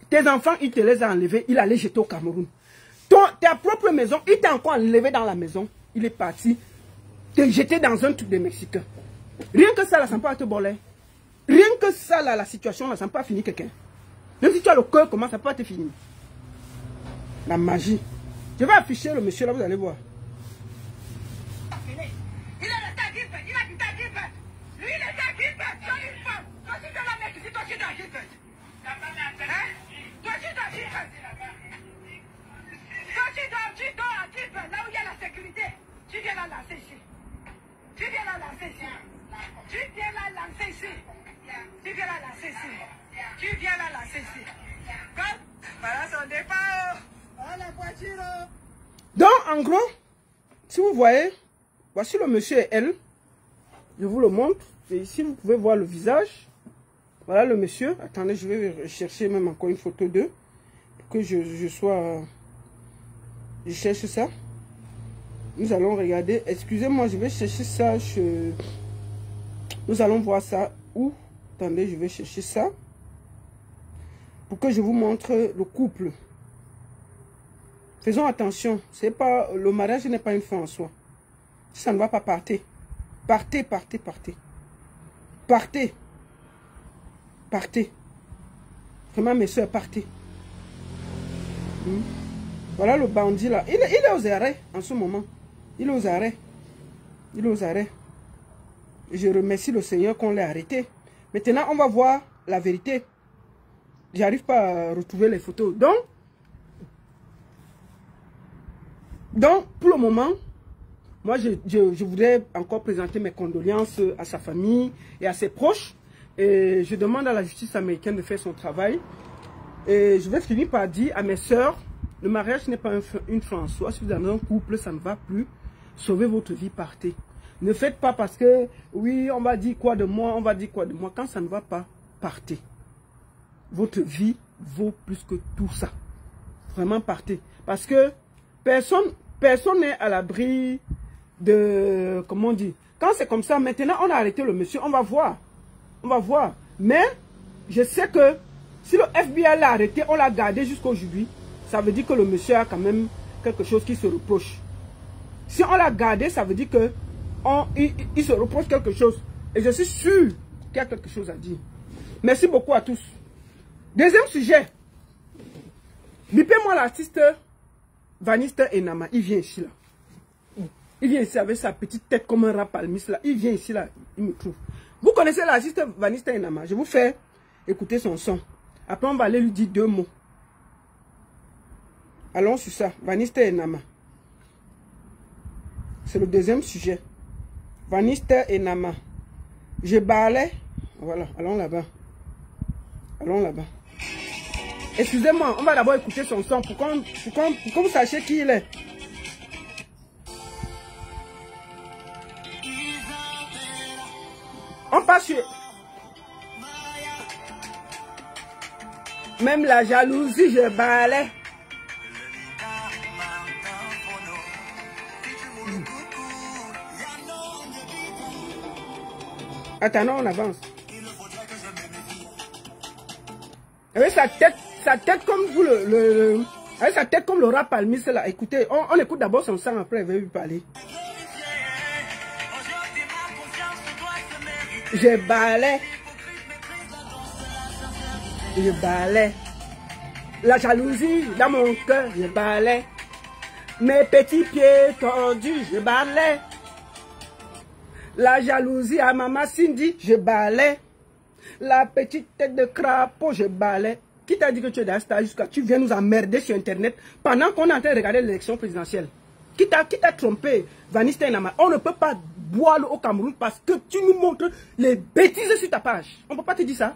Tes enfants, il te les a enlevés. Il a les jeter au Cameroun. Ta propre maison, il t'a encore enlevé dans la maison. Il est parti te jeter dans un truc de Mexicain. Rien que ça, là, ça ne peut pas te boler. Rien que ça, là, la situation, là, ça ne peut pas finir quelqu'un. Même si tu as le cœur, comment ça peut pas te finir? La magie. Je vais afficher le monsieur là, vous allez voir. Tu dois à Clipper, là où il y a la sécurité. Tu viens la lancer. n'entendez pas. Ah, la voiture. Donc, en gros, si vous voyez, voici le monsieur et elle. Je vous le montre. Et ici, vous pouvez voir le visage. Voilà le monsieur. Attendez, je vais chercher même encore une photo d'eux. Pour que je sois... Je cherche ça. Nous allons regarder. Excusez-moi, je vais chercher ça. Nous allons voir ça où. Attendez, je vais chercher ça. Pour que je vous montre le couple. Faisons attention. C'est pas, le mariage n'est pas une fin en soi. Si ça ne va pas, partez. Partez, partez, partez. Partez. Partez. Vraiment, mes soeurs, partez. Voilà le bandit là. Il est aux arrêts en ce moment. Il est aux arrêts. Il est aux arrêts. Je remercie le Seigneur qu'on l'ait arrêté. Maintenant, on va voir la vérité. J'arrive pas à retrouver les photos. Donc pour le moment, moi, je voudrais encore présenter mes condoléances à sa famille et à ses proches. Et je demande à la justice américaine de faire son travail. Et je vais finir par dire à mes sœurs, le mariage n'est pas une fin en soi. Si vous êtes dans un couple, ça ne va plus. Sauvez votre vie, partez. Ne faites pas parce que, oui, on va dire quoi de moi, on va dire quoi de moi. Quand ça ne va pas, partez. Votre vie vaut plus que tout ça. Vraiment, partez. Parce que personne n'est à l'abri de, comment on dit, quand c'est comme ça, maintenant on a arrêté le monsieur, on va voir. On va voir. Mais, je sais que si le FBI l'a arrêté, on l'a gardé jusqu'à aujourd'hui, ça veut dire que le monsieur a quand même quelque chose qui se reproche. Si on l'a gardé, ça veut dire que il se reproche quelque chose. Et je suis sûr qu'il y a quelque chose à dire. Merci beaucoup à tous. Deuxième sujet. Bipez-moi l'artiste Vanista Enama. Il vient ici là. Il vient ici avec sa petite tête comme un rat palmiste là. Il vient ici là. Il me trouve. Vous connaissez l'artiste Vanista Enama. Je vous fais écouter son son. Après on va aller lui dire deux mots. Allons sur ça. Vanista Enama. C'est le deuxième sujet. Vanista Enama. Je balais. Voilà. Allons là-bas. Allons là-bas. Excusez-moi, on va d'abord écouter son son pour que vous sachiez qui il est. On passe sur... Même la jalousie, je balais. Attends, non, on avance. Avec sa tête comme vous, avec sa tête comme le rat palmiste là. Écoutez, on écoute d'abord son sang, après il va lui parler. Je balais. Je balais. La jalousie dans mon cœur, je balais. Mes petits pieds tordus, je balais. La jalousie à maman Cindy, je balais. La petite tête de crapaud, je balais. Qui t'a dit que tu es dans ce stage jusqu'à tu viens nous emmerder sur Internet pendant qu'on est en train de regarder l'élection présidentielle? Qui t'a trompé, Vanista Enama? On ne peut pas boire l'eau au Cameroun parce que tu nous montres les bêtises sur ta page. On ne peut pas te dire ça.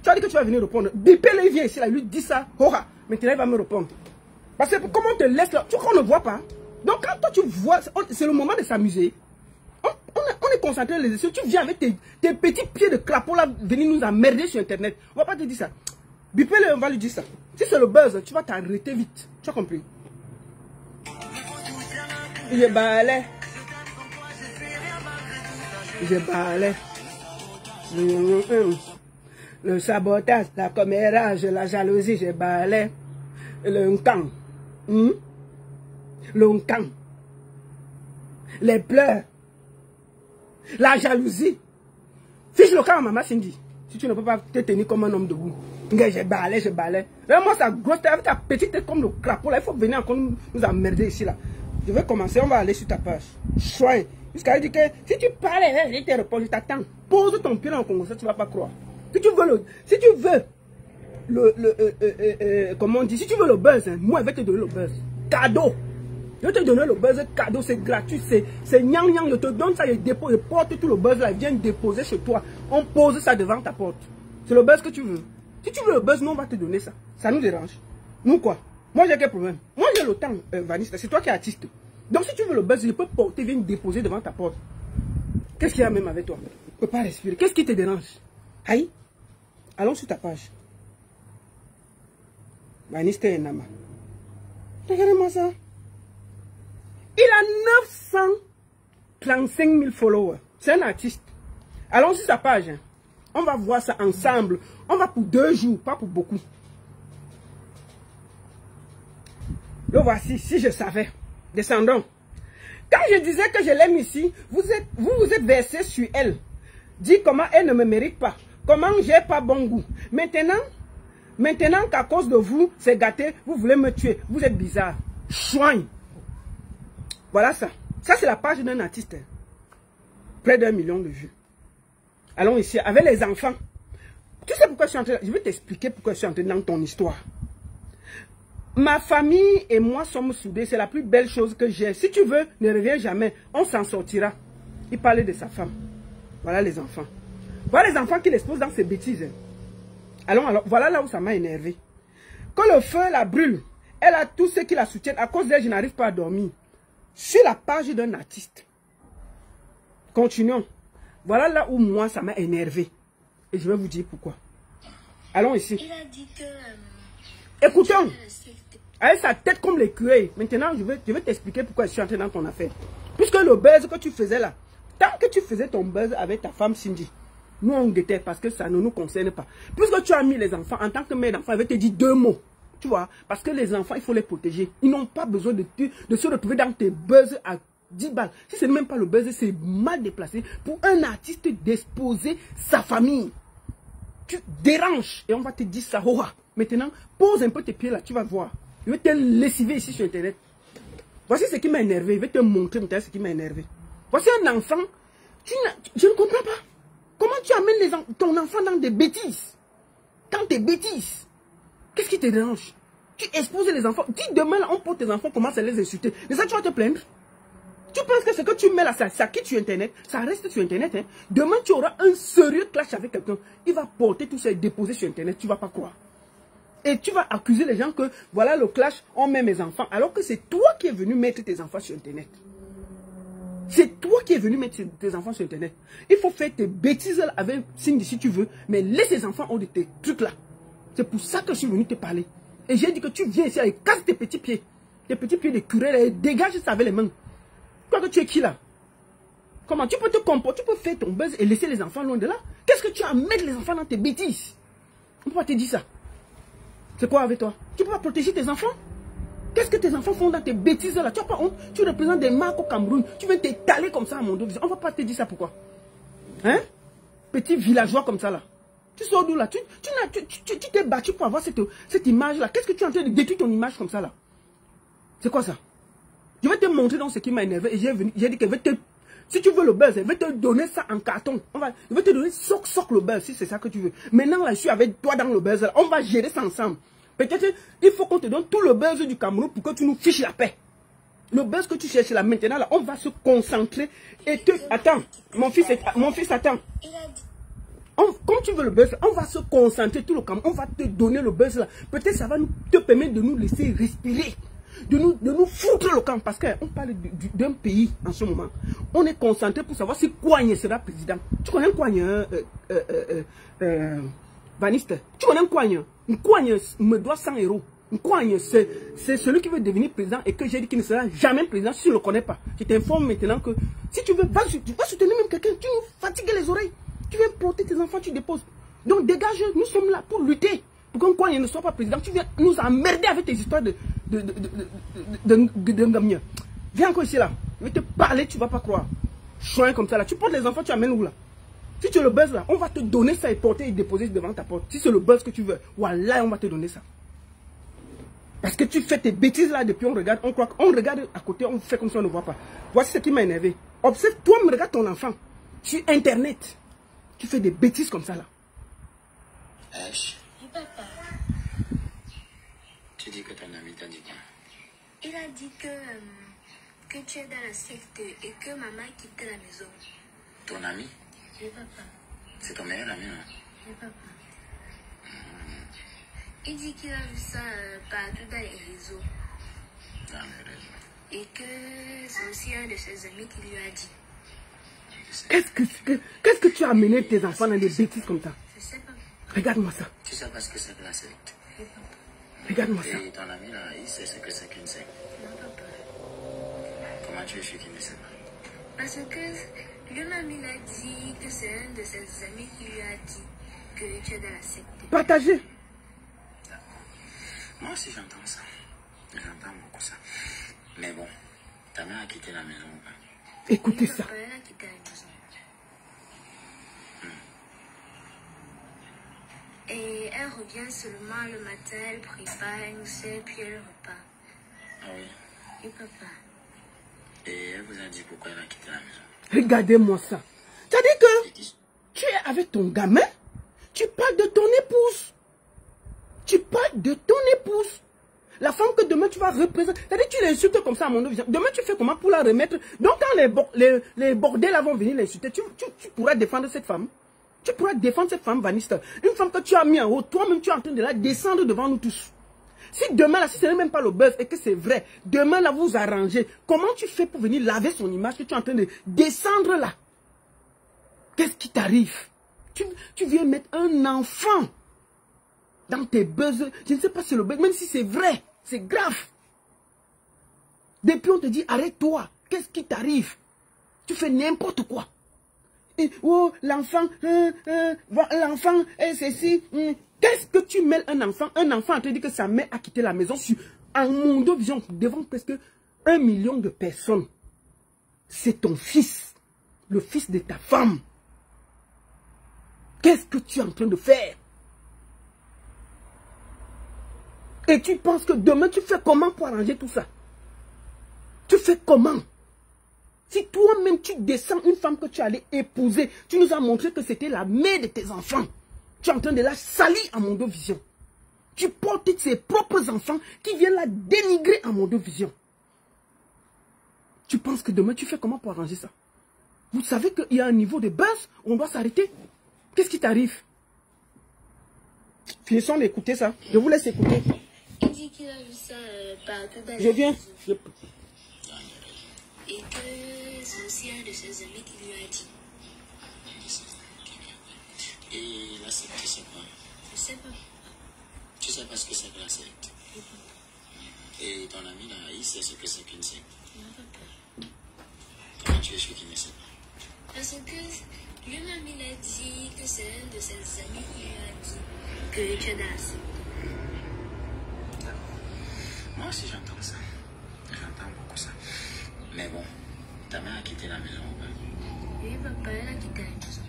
Tu as dit que tu vas venir répondre. Bipé, il vient ici, là, lui dit ça. Hora. Maintenant, il va me répondre. Parce que comment on te laisse là? Tu crois qu'on ne voit pas? Donc, quand toi tu vois, c'est le moment de s'amuser. On est concentré les yeux. Tu viens avec tes petits pieds de crapaud là, venir nous emmerder sur Internet. On va pas te dire ça. Bipé, on va lui dire ça. Si c'est le buzz, tu vas t'arrêter vite. Tu as compris? Je balais. Je balais. Le sabotage, la commérage, la jalousie, je balais. Le nkang. Le nkang. Les pleurs. La jalousie. Fiche le camp à maman Cindy. Si tu ne peux pas te tenir comme un homme debout. Je balais, je balais. Vraiment, sa grosse tête, avec ta petite tête comme le crapaud là. Il faut venir encore nous emmerder ici là. Je vais commencer, on va aller sur ta page. Soin. Jusqu'à dire que si tu parles, je te réponds, je t'attends. Pose ton pied dans le Congo, ça tu ne vas pas croire. Si tu veux comment on dit, si tu veux le buzz, hein, moi je vais te donner le buzz. Cadeau. Je vais te donner le buzz cadeau, c'est gratuit, c'est nyang nyang, je te donne ça, je porte tout le buzz là, il vient déposer chez toi. On pose ça devant ta porte. C'est le buzz que tu veux. Si tu veux le buzz, nous on va te donner ça. Ça nous dérange. Nous quoi? Moi j'ai quel problème? Moi j'ai le temps, Vanessa, c'est toi qui es artiste. Donc si tu veux le buzz, je peux porter, viens déposer devant ta porte. Qu'est-ce qu'il y a même avec toi? Tu ne peux pas respirer. Qu'est-ce qui te dérange? Aïe. Allons sur ta page. Vanessa Enama. Regardez-moi ça. Il a 935 000 followers. C'est un artiste. Allons sur sa page. Hein. On va voir ça ensemble. On va pour 2 jours, pas pour beaucoup. Le voici, si je savais. Descendons. Quand je disais que je l'aime ici, vous vous êtes versé sur elle. Dis comment elle ne me mérite pas. Comment j'ai pas bon goût. Maintenant qu'à cause de vous, c'est gâté, vous voulez me tuer. Vous êtes bizarre. Chouin. Voilà ça. Ça, c'est la page d'un artiste. Près d'1 million de vues. Allons ici, avec les enfants. Tu sais pourquoi je suis entré? Je vais t'expliquer pourquoi je suis entré dans ton histoire. Ma famille et moi sommes soudés. C'est la plus belle chose que j'ai. Si tu veux, ne reviens jamais. On s'en sortira. Il parlait de sa femme. Voilà les enfants. Voilà les enfants qui l'exposent dans ses bêtises. Alors, voilà là où ça m'a énervé. Quand le feu la brûle, elle a tous ceux qui la soutiennent. À cause d'elle, je n'arrive pas à dormir. Sur la page d'un artiste. Continuons. Voilà là où moi, ça m'a énervé. Et je vais vous dire pourquoi. Allons ici. Il a dit que... Écoutons. Avec sa tête comme l'écureuil. Maintenant, je vais t'expliquer pourquoi je suis entré dans ton affaire. Puisque le buzz que tu faisais là, tant que tu faisais ton buzz avec ta femme Cindy, nous on déteste parce que ça ne nous concerne pas. Puisque tu as mis les enfants, en tant que mère d'enfant, je vais te dire 2 mots. Tu vois, parce que les enfants, il faut les protéger. Ils n'ont pas besoin de se retrouver dans tes buzz à 10 balles. Si ce n'est même pas le buzz, c'est mal déplacé pour un artiste d'exposer sa famille. Tu déranges et on va te dire ça. Oh, maintenant, pose un peu tes pieds là, tu vas voir. Je vais te lessiver ici sur Internet. Voici ce qui m'a énervé. Je vais te montrer ce qui m'a énervé. Voici un enfant. Je ne comprends pas. Comment tu amènes ton enfant dans des bêtises? Dans des bêtises. Qu'est-ce qui te dérange? Tu exposes les enfants. Dis demain, là, on porte tes enfants, commence à les insulter. Et ça, tu vas te plaindre. Tu penses que ce que tu mets là, ça quitte sur Internet, ça reste sur Internet. Hein? Demain, tu auras un sérieux clash avec quelqu'un. Il va porter tout ça et déposer sur Internet. Tu ne vas pas croire. Et tu vas accuser les gens que, voilà le clash, on met mes enfants. Alors que c'est toi qui es venu mettre tes enfants sur Internet. C'est toi qui es venu mettre tes enfants sur Internet. Il faut faire tes bêtises là avec Cindy si tu veux. Mais laisse les enfants hors de tes trucs là. C'est pour ça que je suis venu te parler. Et j'ai dit que tu viens ici et casse tes petits pieds. Tes petits pieds de curé et dégage ça avec les mains. Toi que tu es qui là? Comment tu peux te comporter, tu peux faire ton buzz et laisser les enfants loin de là? Qu'est-ce que tu as à mettre les enfants dans tes bêtises? On peut pas te dire ça. C'est quoi avec toi? Tu peux pas protéger tes enfants? Qu'est-ce que tes enfants font dans tes bêtises là? Tu n'as pas honte? Tu représentes des marques au Cameroun. Tu viens t'étaler comme ça à mon dos. On va pas te dire ça pourquoi? Hein? Petit villageois comme ça là. Tu sors d'où là? Tu t'es battu pour avoir cette image là. Qu'est-ce que tu es en train de détruire ton image comme ça là? C'est quoi ça? Je vais te montrer dans ce qui m'a énervé. Et j'ai dit que si tu veux le buzz, je vais te donner ça en carton. Je vais te donner soc le buzz si c'est ça que tu veux. Maintenant là, je suis avec toi dans le buzz là. On va gérer ça ensemble. Peut-être il faut qu'on te donne tout le buzz du Cameroun pour que tu nous fiches la paix. Le buzz que tu cherches là, maintenant là, on va se concentrer et te... Attends, mon fils attends. Comme tu veux le buzz, on va se concentrer tout le Cameroun. On va te donner le buzz là. Peut-être ça va te permettre de nous laisser respirer. De nous foutre le camp. Parce qu'on parle d'un pays en ce moment. On est concentré pour savoir si Kouagne sera président. Tu connais Kouagne Vaniste? Tu connais Kouagne? Kouagne me doit 100 €. Kouagne, c'est celui qui veut devenir président et que j'ai dit qu'il ne sera jamais président si tu ne le connais pas. Je t'informe maintenant que si tu veux, va soutenir même quelqu'un. Tu nous fatigues les oreilles. Tu viens porter tes enfants, tu déposes. Donc dégage, nous sommes là pour lutter. Pour qu'un Kouagne ne soit pas président. Tu viens nous emmerder avec tes histoires de Ngamia. Viens encore ici là. Je vais te parler, tu ne vas pas croire. Chouin comme ça là. Tu portes les enfants, tu amènes où là? Si tu es le buzz là, on va te donner ça et porter et déposer devant ta porte. Si c'est le buzz que tu veux, voilà, on va te donner ça. Parce que tu fais tes bêtises là depuis on regarde, on croit qu'on regarde à côté, on fait comme si on ne voit pas. Voici ce qui m'a énervé. Observe, toi, me regarde ton enfant. Sur Internet. Tu fais des bêtises comme ça là. Oui, papa. Tu dis que ton ami t'a dit quoi? Il a dit que tu es dans la secte et que maman a quitté la maison. Ton ami? Oui, papa. C'est ton meilleur ami, non? Oui, papa. Il dit qu'il a vu ça partout dans les réseaux. Dans les réseaux. Et que c'est aussi un de ses amis qui lui a dit. Qu'est-ce que tu as amené tes enfants dans des bêtises comme ça? Je sais pas. Regarde-moi ça. Tu sais pas ce que c'est que la secte. Regarde-moi ça. Et ton ami là, il sait ce que c'est qu'une secte. Non, papa. Comment tu es sûr qu'il ne sait pas? Parce que lui-même, il a dit que c'est un de ses amis qui lui a dit que tu es dans la secte. Partagez. Moi aussi j'entends ça. J'entends beaucoup ça. Mais bon, ta mère a quitté la maison ou pas? Écoutez Oui, ça. papa, elle a quitté la maison. Et elle revient seulement le matin, elle prépare, elle nous sert, puis elle repart. Ah oui. Oui, papa. Et elle vous a dit pourquoi elle a quitté la maison? Regardez-moi ça. C'est-à-dire que Et qui- tu es avec ton gamin, tu parles de ton épouse. Tu parles de ton épouse. La femme que demain tu vas représenter. C'est-à-dire que tu l'insultes comme ça à mon visage. Demain tu fais comment pour la remettre? Donc quand les bordels vont venir l'insulter, tu pourras défendre cette femme. Tu pourras défendre cette femme vaniste. Une femme que tu as mis en haut, toi-même tu es en train de la descendre devant nous tous. Si demain, là, si ce n'est même pas le buzz et que c'est vrai, demain, là, vous vous arrangez. Comment tu fais pour venir laver son image que tu es en train de descendre là? Qu'est-ce qui t'arrive? Tu viens mettre un enfant dans tes buzz. Je ne sais pas si c'est le buzz, même si c'est vrai, c'est grave. Depuis, on te dit, arrête-toi. Qu'est-ce qui t'arrive? Tu fais n'importe quoi. Et, oh, l'enfant, l'enfant, ceci. Qu'est-ce que tu mêles un enfant? Un enfant te dit que sa mère a quitté la maison en Mondovision devant presque 1 million de personnes. C'est ton fils, le fils de ta femme. Qu'est-ce que tu es en train de faire? Et tu penses que demain tu fais comment pour arranger tout ça? Tu fais comment? Si toi-même tu descends une femme que tu allais épouser, tu nous as montré que c'était la mère de tes enfants. Tu es en train de la salir à Mondovision. Tu portes ses propres enfants qui viennent la dénigrer à Mondovision. Tu penses que demain tu fais comment pour arranger ça? Vous savez qu'il y a un niveau de buzz, on doit s'arrêter. Qu'est-ce qui t'arrive? Finissons d'écouter ça. Je vous laisse écouter. Il dit qu'il a vu ça partout dans les Je viens. réseaux. Et que c'est aussi un de ses amis qui lui a dit. Et la secte, tu sais pas? Je sais pas. Tu sais pas ce que c'est que la secte? Et ton ami là, il sait ce que c'est qu'une secte? Non, papa. Comment tu es sûr qu'il ne sait pas? Parce que lui-même, il a dit que c'est un de ses amis qui lui a dit que tu es dans la secte. Moi aussi j'entends ça. J'entends beaucoup ça. Mais bon, ta mère a quitté la maison ou pas? Oui, papa, elle a quitté la maison.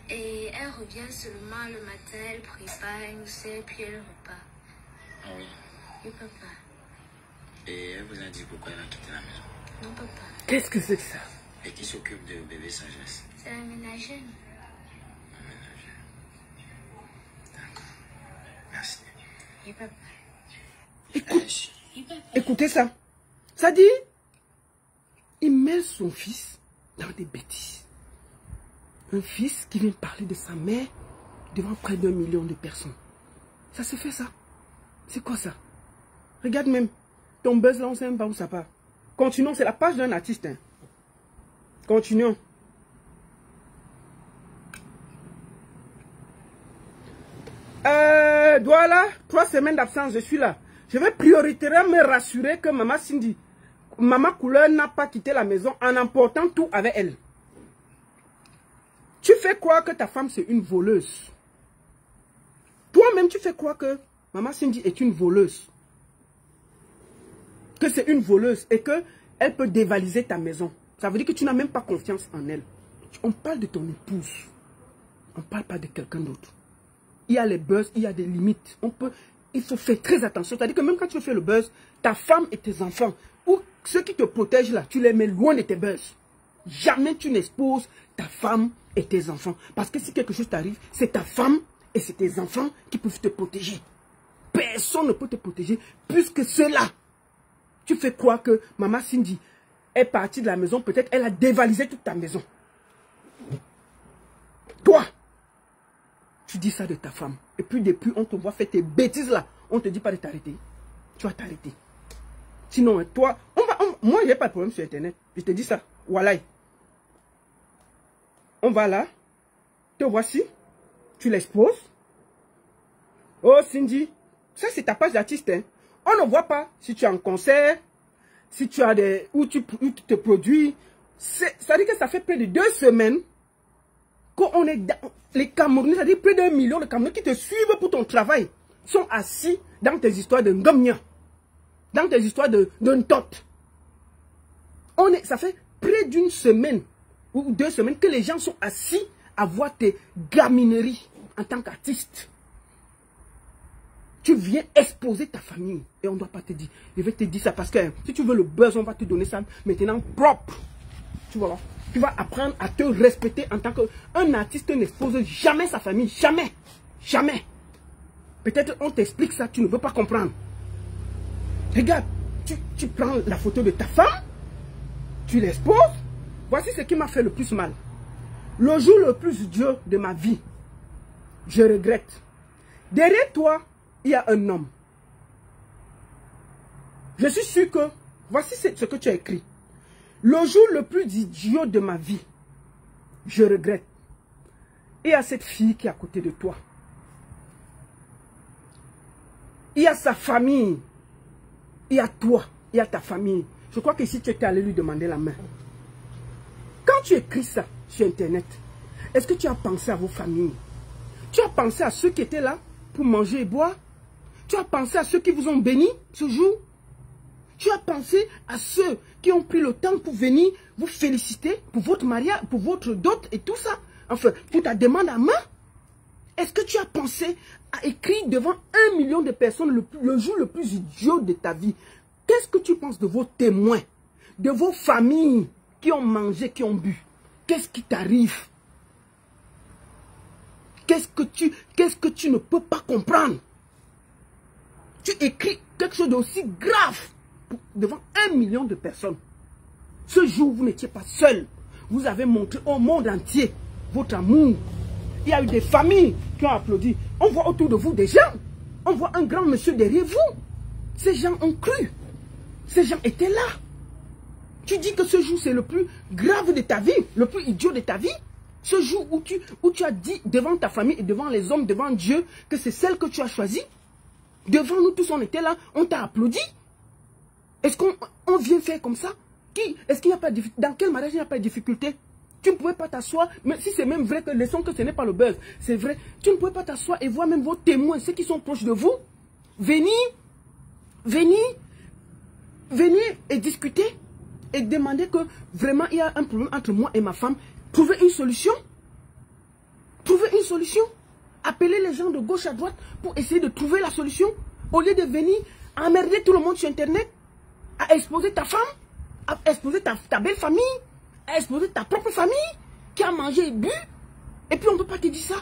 Et elle revient seulement le matin, elle prépare, elle nous sert, puis elle repart. Ah oui. Oui, papa. Et elle vous a dit pourquoi elle a quitté la maison? Non, papa. Qu'est-ce que c'est que ça? Et qui s'occupe de bébé Sagesse? C'est la ménagère. La ménagère. D'accord. Merci. Oui, papa. Écoute, Oui, papa. écoutez ça. Ça dit, il met son fils dans des bêtises. Un fils qui vient parler de sa mère devant près d'1 million de personnes. Ça se fait ça? C'est quoi ça? Regarde même. Ton buzz là, on ne sait même pas où ça part. Continuons, c'est la page d'un artiste. Hein. Continuons. Voilà, 3 semaines d'absence, je suis là. Je vais prioritairement me rassurer que Maman Cindy, Maman Couleur n'a pas quitté la maison en emportant tout avec elle. Tu fais croire que ta femme c'est une voleuse. Toi-même, tu fais croire que Maman Cindy est une voleuse. Que c'est une voleuse et qu'elle peut dévaliser ta maison. Ça veut dire que tu n'as même pas confiance en elle. On parle de ton épouse. On ne parle pas de quelqu'un d'autre. Il y a les buzz, il y a des limites. Il faut faire très attention. C'est-à-dire que même quand tu fais le buzz, ta femme et tes enfants, ou ceux qui te protègent là, tu les mets loin de tes buzz. Jamais tu n'exposes ta femme et tes enfants. Parce que si quelque chose t'arrive, c'est ta femme et c'est tes enfants qui peuvent te protéger. Personne ne peut te protéger plus que cela. Tu fais croire que Maman Cindy est partie de la maison, peut-être elle a dévalisé toute ta maison. Toi, tu dis ça de ta femme. Et puis depuis, on te voit faire tes bêtises là. On te dit pas de t'arrêter. Tu vas t'arrêter. Sinon, toi, moi, il n'y a pas de problème sur Internet. Je te dis ça. Voilà. On va là. Te voici. Tu l'exposes. Oh, Cindy. Ça, c'est ta page d'artiste. Hein. On ne voit pas si tu es en concert, si tu as des... où tu te produis. Ça veut dire que ça fait près de 2 semaines qu'on est dans... Les Camerounais, ça veut dire près d'1 million de Camerounais qui te suivent pour ton travail, sont assis dans tes histoires de Ngomnia, dans tes histoires de Ntot. Ça fait près d'1 semaine ou 2 semaines que les gens sont assis à voir tes gamineries en tant qu'artiste. Tu viens exposer ta famille et on ne doit pas te dire. Je vais te dire ça parce que si tu veux le buzz, on va te donner ça maintenant propre. Tu vois, tu vas apprendre à te respecter en tant qu'un artiste n'expose jamais sa famille. Jamais. Jamais. Peut-être on t'explique ça, tu ne veux pas comprendre. Regarde, tu prends la photo de ta femme, tu l'exposes. Voici ce qui m'a fait le plus mal. Le jour le plus dur de ma vie, je regrette. Derrière toi, il y a un homme. Je suis sûr que, voici ce que tu as écrit. Le jour le plus idiot de ma vie, je regrette. Il y a cette fille qui est à côté de toi. Il y a sa famille. Il y a toi. Il y a ta famille. Je crois que si tu étais allé lui demander la main. Quand tu écris ça sur Internet, est-ce que tu as pensé à vos familles? Tu as pensé à ceux qui étaient là pour manger et boire? Tu as pensé à ceux qui vous ont béni ce jour? Tu as pensé à ceux qui ont pris le temps pour venir vous féliciter pour votre mariage, pour votre dot et tout ça? Enfin, pour ta demande à main? Est-ce que tu as pensé à écrire devant 1 million de personnes le jour le plus idiot de ta vie? Qu'est-ce que tu penses de vos témoins, de vos familles qui ont mangé, qui ont bu? Qu'est-ce qui t'arrive? Qu'est-ce que tu ne peux pas comprendre? Tu écris quelque chose d'aussi grave devant 1 million de personnes. Ce jour, vous n'étiez pas seul. Vous avez montré au monde entier votre amour. Il y a eu des familles qui ont applaudi. On voit autour de vous des gens. On voit un grand monsieur derrière vous. Ces gens ont cru. Ces gens étaient là. Tu dis que ce jour, c'est le plus grave de ta vie, le plus idiot de ta vie. Ce jour où tu as dit devant ta famille et devant les hommes, devant Dieu, que c'est celle que tu as choisie. Devant nous tous, on était là, on t'a applaudi. Est-ce qu'on vient faire comme ça? Est-ce qu'il n'y a pas de difficulté? Dans quel mariage il n'y a pas de difficulté? Tu ne pouvais pas t'asseoir, mais si c'est même vrai que laissons que ce n'est pas le buzz, c'est vrai, tu ne pouvais pas t'asseoir et voir même vos témoins, ceux qui sont proches de vous, venir et discuter et demander que vraiment il y a un problème entre moi et ma femme. Trouver une solution. Trouver une solution. Appeler les gens de gauche à droite pour essayer de trouver la solution. Au lieu de venir emmerder tout le monde sur Internet, à exposer ta femme, à exposer ta belle famille, à exposer ta propre famille qui a mangé et bu. Et puis on ne peut pas te dire ça.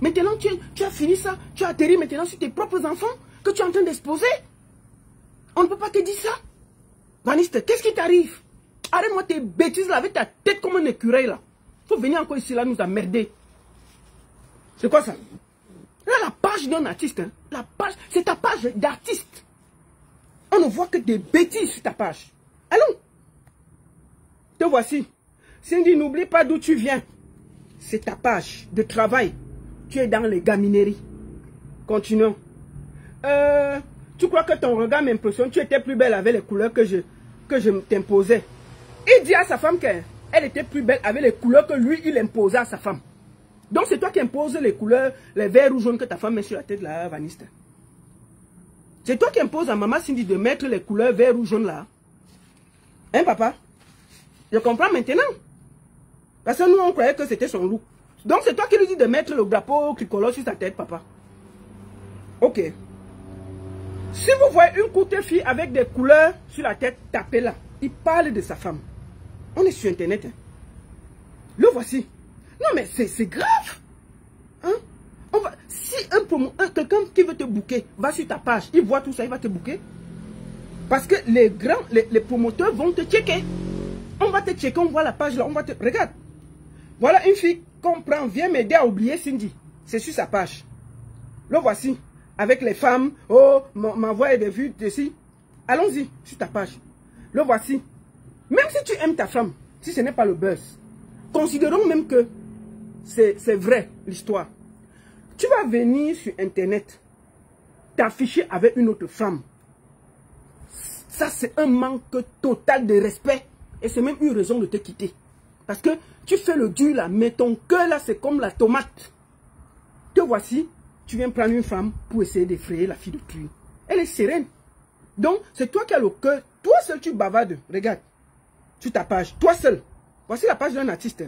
Maintenant tu as fini ça. Tu as atterri maintenant sur tes propres enfants que tu es en train d'exposer. On ne peut pas te dire ça. Vaniste, qu'est-ce qui t'arrive? Arrête-moi tes bêtises là avec ta tête comme un écureuil là. Faut venir encore ici là nous emmerder. C'est quoi ça? Là la page d'un artiste, hein. La page, c'est ta page d'artiste. On ne voit que des bêtises sur ta page. Allons. Te voici. Cindy, n'oublie pas d'où tu viens. C'est ta page de travail. Tu es dans les gamineries. Continuons. Tu crois que ton regard m'impressionne? Tu étais plus belle avec les couleurs que je t'imposais. Il dit à sa femme qu'elle était plus belle avec les couleurs que lui, il imposait à sa femme. Donc c'est toi qui imposes les couleurs, les verts ou jaunes que ta femme met sur la tête là, Vaniste. C'est toi qui imposes à maman Cindy de mettre les couleurs verts ou jaunes là. Hein papa? Je comprends maintenant. Parce que nous on croyait que c'était son look. Donc c'est toi qui lui dis de mettre le drapeau tricolore sur sa tête, papa. Ok. Si vous voyez une courte fille avec des couleurs sur la tête, tapez-la. Il parle de sa femme. On est sur Internet. Hein. Le voici. Non mais c'est grave. Hein? Si quelqu'un qui veut te booker va sur ta page, il voit tout ça, il va te booker. Parce que les promoteurs vont te checker. On va te checker, on voit la page là, on va te... Regarde. Voilà une fille qu'on prend, viens m'aider à oublier Cindy. c'est sur sa page. Le voici, avec les femmes. Oh, m'envoie des vues dessus. Allons-y, sur ta page. Le voici. Même si tu aimes ta femme, si ce n'est pas le buzz, considérons même que c'est vrai, l'histoire. Tu vas venir sur Internet, t'afficher avec une autre femme. Ça, c'est un manque total de respect. Et c'est même une raison de te quitter. Parce que tu fais le dur là, mais ton cœur là, c'est comme la tomate. Te voici, tu viens prendre une femme pour essayer d'effrayer la fille de pluie. Elle est sereine. Donc, c'est toi qui as le cœur. Toi seul, tu bavardes. Regarde, sur ta page, toi seul. Voici la page d'un artiste.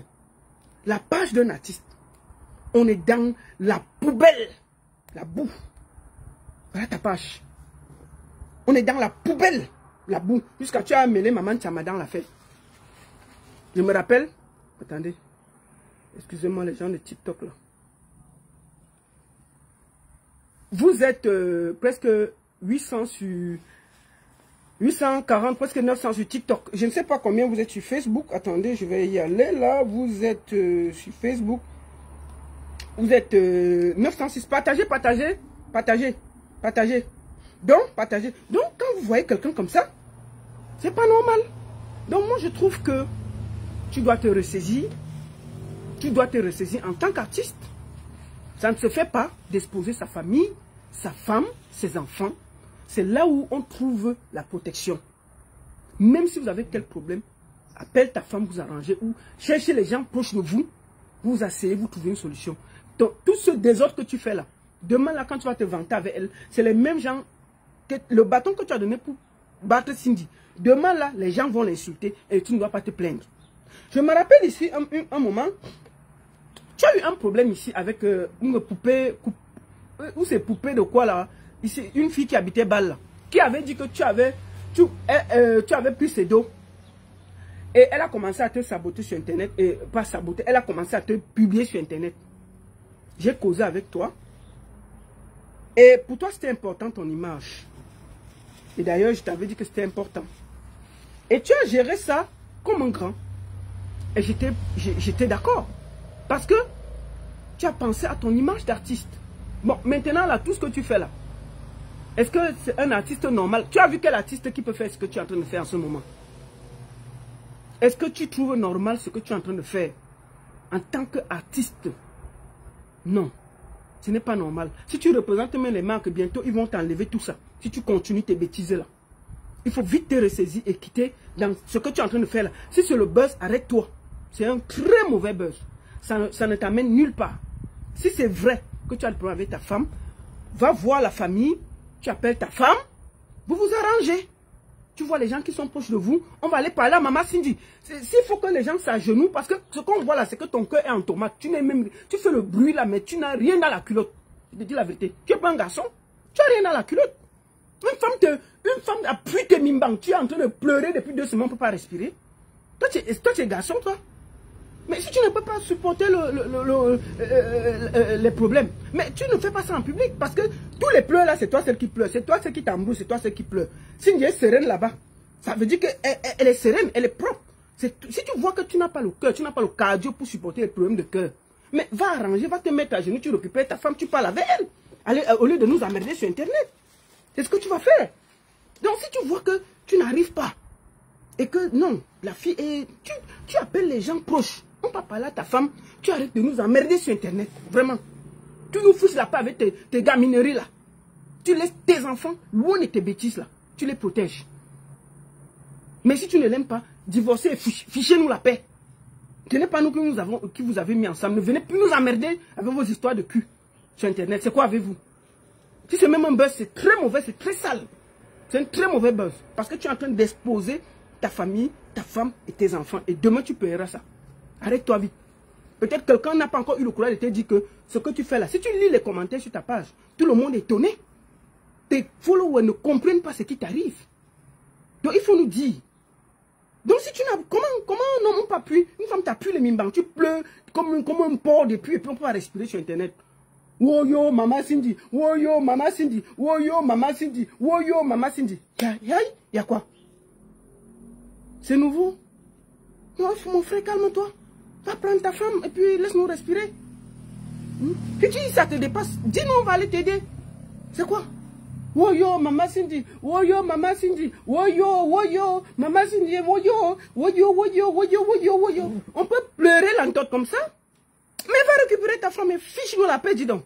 La page d'un artiste. On est dans la poubelle. La boue. Voilà ta page. On est dans la poubelle. La boue. Jusqu'à tu as mêlé maman Tchama dans l'affaire. Je me rappelle. Attendez. Excusez-moi les gens de TikTok là. Vous êtes presque 800 sur... 840, presque 900 sur TikTok. Je ne sais pas combien vous êtes sur Facebook. Attendez, je vais y aller là. Vous êtes sur Facebook. Vous êtes 906. Partagez, partagez, partagez, partagez. Donc, partagez. Donc, quand vous voyez quelqu'un comme ça, c'est pas normal. Donc, moi, je trouve que tu dois te ressaisir. Tu dois te ressaisir en tant qu'artiste. Ça ne se fait pas d'exposer sa famille, sa femme, ses enfants. C'est là où on trouve la protection. Même si vous avez quel problème, appelle ta femme, vous arrangez ou cherchez les gens proches de vous, vous asseyez, vous trouvez une solution. Donc, tout ce désordre que tu fais là, demain là, quand tu vas te vanter avec elle, c'est les mêmes gens, que le bâton que tu as donné pour battre Cindy. Demain là, les gens vont l'insulter et tu ne dois pas te plaindre. Je me rappelle ici un moment, tu as eu un problème ici avec une poupée, ou c'est poupée de quoi là? Ici, une fille qui habitait Bâle, là, qui avait dit que tu avais pris ses dos. Et elle a commencé à te saboter sur Internet. Et pas saboter, elle a commencé à te publier sur Internet. J'ai causé avec toi. Et pour toi, c'était important ton image. Et d'ailleurs, je t'avais dit que c'était important. Et tu as géré ça comme un grand. Et j'étais d'accord. Parce que tu as pensé à ton image d'artiste. Bon, maintenant, là, tout ce que tu fais là, est-ce que c'est un artiste normal? Tu as vu quel artiste qui peut faire ce que tu es en train de faire en ce moment? Est-ce que tu trouves normal ce que tu es en train de faire en tant qu'artiste? Non, ce n'est pas normal. Si tu représentes même les marques, bientôt ils vont t'enlever tout ça. Si tu continues tes bêtises là. Il faut vite te ressaisir et quitter dans ce que tu es en train de faire là. Si c'est le buzz, arrête-toi. C'est un très mauvais buzz. Ça ne t'amène nulle part. Si c'est vrai que tu as le problème avec ta femme, va voir la famille. Tu appelles ta femme, vous vous arrangez. Tu vois les gens qui sont proches de vous, on va aller parler à Maman Cindy. S'il faut que les gens s'agenouillent, parce que ce qu'on voit là, c'est que ton cœur est en tomate. Tu fais le bruit là, mais tu n'as rien dans la culotte. Je te dis la vérité. Tu n'es pas un garçon, tu n'as rien dans la culotte. Une femme appuie tes mimbangs. Tu es en train de pleurer depuis 2 semaines, on ne peut pas respirer. Toi, tu es garçon, toi. Mais si tu ne peux pas supporter les problèmes, mais tu ne fais pas ça en public. Parce que tous les pleurs là, c'est toi celle qui pleure. C'est toi celle qui t'embrouille, c'est toi celle qui pleure. Cindy est sereine là-bas. Ça veut dire qu'elle est sereine, elle est propre. Si tu vois que tu n'as pas le cœur, tu n'as pas le cardio pour supporter les problèmes de cœur, mais va arranger, va te mettre à genoux, tu récupères ta femme, tu parles avec elle. Allez, au lieu de nous emmerder sur Internet. C'est ce que tu vas faire. Donc si tu vois que tu n'arrives pas, et que non, la fille est... Tu appelles les gens proches. On va parler à ta femme, tu arrêtes de nous emmerder sur Internet. Vraiment. Tu nous fiches la paix avec tes gamineries là. Tu laisses tes enfants loin de tes bêtises là. Tu les protèges. Mais si tu ne l'aimes pas, divorcez et fichez-nous la paix. Ce n'est pas nous qui vous avez mis ensemble. Ne venez plus nous emmerder avec vos histoires de cul sur Internet. C'est quoi avec vous? Si c'est même un buzz, c'est très mauvais, c'est très sale. C'est un très mauvais buzz. Parce que tu es en train d'exposer ta famille, ta femme et tes enfants. Et demain, tu paieras ça. Arrête-toi vite. Peut-être quelqu'un n'a pas encore eu le courage de te dire que ce que tu fais là, si tu lis les commentaires sur ta page, tout le monde est étonné. Tes followers ne comprennent pas ce qui t'arrive. Donc il faut nous dire. Donc si tu n'as... Comment un homme t'appuie, une femme t'appuie les mimbangs, tu pleures comme un porc depuis et puis on peut respirer sur Internet. Woyo, Maman Cindy. Woyo, Maman Cindy. Woyo, Maman Cindy. Woyo, Maman Cindy. Y a quoi? C'est nouveau? Non, mon frère, calme-toi. Va prendre ta femme et puis laisse-nous respirer. Tu dis, ça te dépasse. Dis-nous, on va aller t'aider. C'est quoi? Woyo, maman Cindy. Woyo, maman Cindy. Woyo, maman Cindy. Woyo. On peut pleurer l'entorse comme ça? Mais va récupérer ta femme et fiche-nous la paix, dis donc.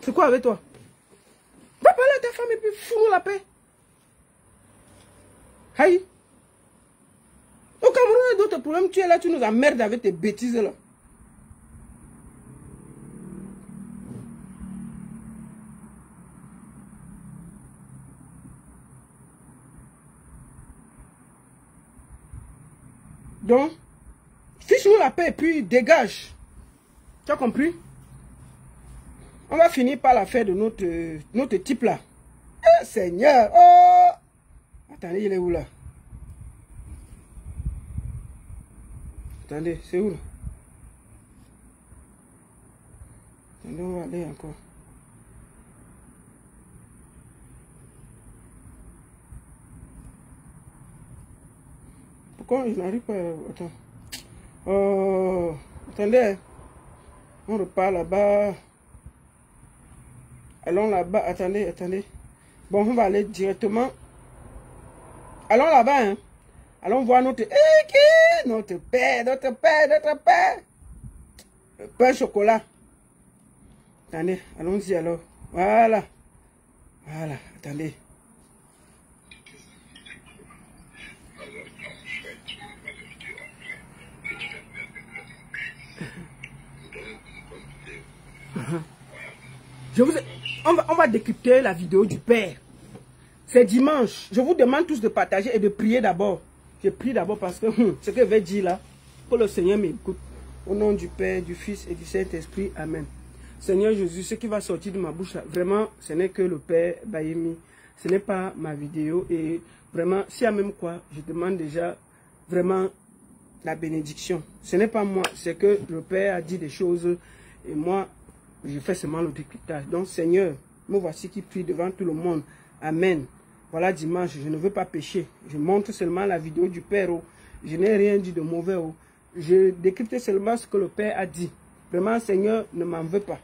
C'est quoi avec toi? Va parler à ta femme et puis fous-nous la paix. Aïe. Au Cameroun, il y a d'autres problèmes. Tu es là, tu nous emmerdes avec tes bêtises là. Donc, fiche-nous la paix et puis dégage. Tu as compris? On va finir par la faire de notre type là. Eh, Seigneur! Oh! Attendez, il est où là? Attendez, c'est où là? Attendez, on va aller encore. Pourquoi je n'arrive pas? Attends. Oh, attendez. On repart là-bas. Allons là-bas. Attendez. Bon, on va aller directement. Allons là-bas. Hein. Allons voir notre père. Le pain chocolat. Attendez, allons-y alors. Voilà. Attendez. On va décrypter la vidéo du Père. C'est dimanche. Je vous demande tous de partager et de prier d'abord. Je prie d'abord parce que ce que je vais dire là, que le Seigneur m'écoute. Au nom du Père, du Fils et du Saint-Esprit. Amen. Seigneur Jésus, ce qui va sortir de ma bouche, là, vraiment, ce n'est que le Père Bayemi. Ce n'est pas ma vidéo. Et vraiment, s'il y a même quoi, je demande déjà vraiment la bénédiction. Ce n'est pas moi, c'est que le Père a dit des choses et moi, je fais seulement le décryptage. Donc, Seigneur, me voici qui prie devant tout le monde. Amen. Voilà dimanche, je ne veux pas pécher. Je montre seulement la vidéo du Père. Oh. Je n'ai rien dit de mauvais. Oh. Je décrypte seulement ce que le Père a dit. Vraiment, Seigneur, ne m'en veux pas.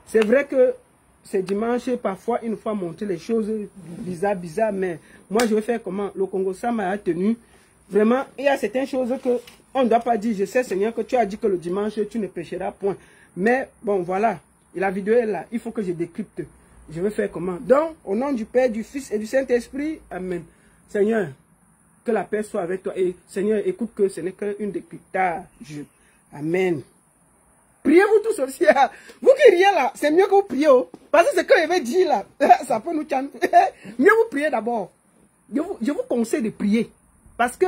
C'est vrai que c'est dimanche, parfois, il nous faut montrer les choses bizarres, mais moi, je vais faire comment? Le Congo, ça m'a tenu. Vraiment, il y a certaines choses qu'on ne doit pas dire. Je sais, Seigneur, que tu as dit que le dimanche, tu ne pécheras point. Mais, bon, voilà. Et la vidéo est là. Il faut que je décrypte. Je vais faire comment? Donc, au nom du Père, du Fils et du Saint-Esprit, Amen. Seigneur, que la paix soit avec toi. Et Seigneur, écoute que ce n'est qu'une décryptage. Amen. Priez-vous tous aussi. Vous qui riez là, c'est mieux que vous priez. Parce que ce que je vais dire là, ça peut nous chanter. Mieux vous priez d'abord. Je vous conseille de prier. Parce que,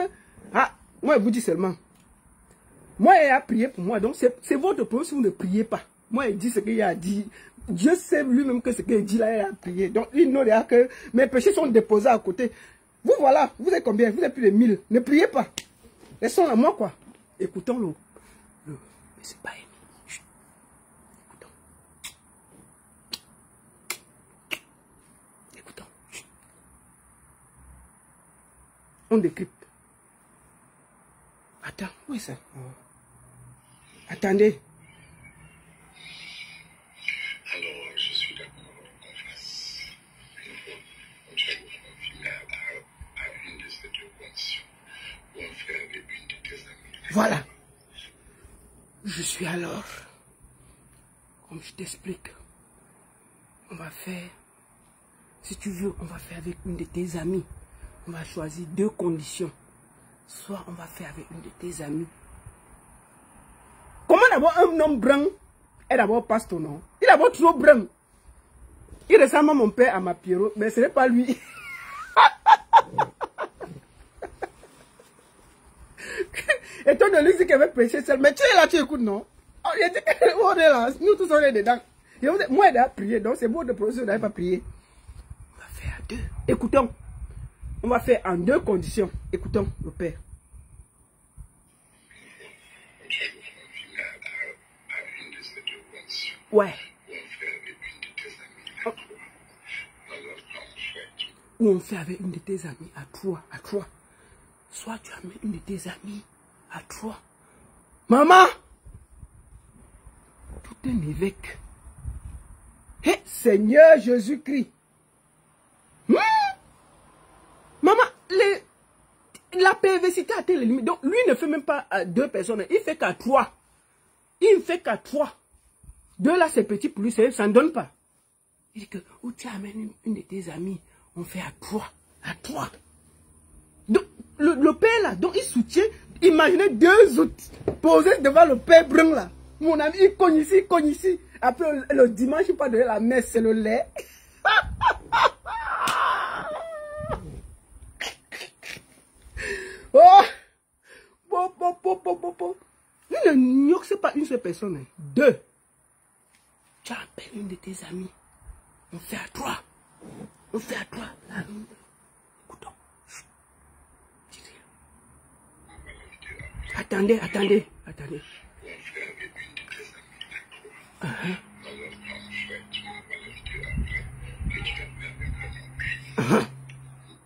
moi je vous dis seulement. Moi il a prié pour moi. Donc c'est votre problème si vous ne priez pas. Moi il dit ce qu'il a dit. Dieu sait lui-même que ce qu'il dit là, il a prié. Donc il n'aura que mes péchés sont déposés à côté. Vous voilà, vous êtes combien? Vous êtes plus de 1000. Ne priez pas. Laissons à moi quoi. Écoutons-le. Mais c'est pas aimé. Écoutons. On décrypte. Attends, où est ça? Attendez. Alors, je suis d'accord qu'on fasse une à une de ces deux conditions. Ou on fait avec une de tes amies. Voilà. Je suis alors. Comme je t'explique. On va faire. Si tu veux, on va faire avec une de tes amies. On va choisir deux conditions. Soit on va faire avec une de tes amies. Comment d'abord un homme brun est d'abord passe ton nom? Il est d'abord trop brun. Il ressemble à mon père, à ma Pierrot, mais ce n'est pas lui. Et toi de lui, c'est qu'il avait prêché seul. Mais tu es là, tu écoutes, non? Oh, il dit qu'on est là, nous tous on est dedans. Et moi, il a prié, donc c'est bon de professeur, vous n'avez pas prié. On va faire deux. Écoutons. On va faire en deux conditions. Écoutons le Père. Ouais. Ou on fait avec une de tes amies à toi. Soit tu amènes une de tes amies à toi. Maman! Tout un évêque. Hé, Seigneur Jésus-Christ. Maman, la perversité a tel limite. Donc, lui ne fait même pas à 2 personnes. Il fait qu'à 3. Il ne fait qu'à 3. 2 là, c'est petit pour lui, ça ne donne pas. Il dit que, où tu amènes une de tes amies, on fait à 3. À 3. Donc, le père là, donc il soutient. Imaginez 2 autres posés devant le père brun là. Mon ami, il cogne ici, il cogne ici. Après, le dimanche, il part de la messe, c'est le lait. Oh! Le gnoc, c'est pas une seule personne. Hein. 2. Tu appelles une de tes amies. On fait à 3. On fait à 3. Écoutons. Attendez.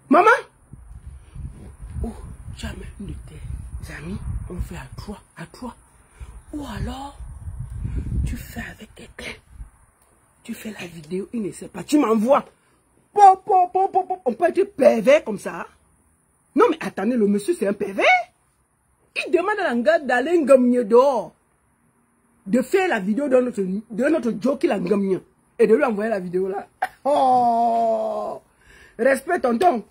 Maman? Oh, jamais une de tes amis, on fait à 3. Ou alors, tu fais avec quelqu'un. Tu fais la vidéo, il ne sait pas. Tu m'envoies. On peut être pervers comme ça. Non, mais attendez, le monsieur, c'est un pervers. Il demande à l'engagement d'aller ngamier dehors. De faire la vidéo de notre Joe qui l'a ngamier. Et de lui envoyer la vidéo là. Oh! Respect, tonton.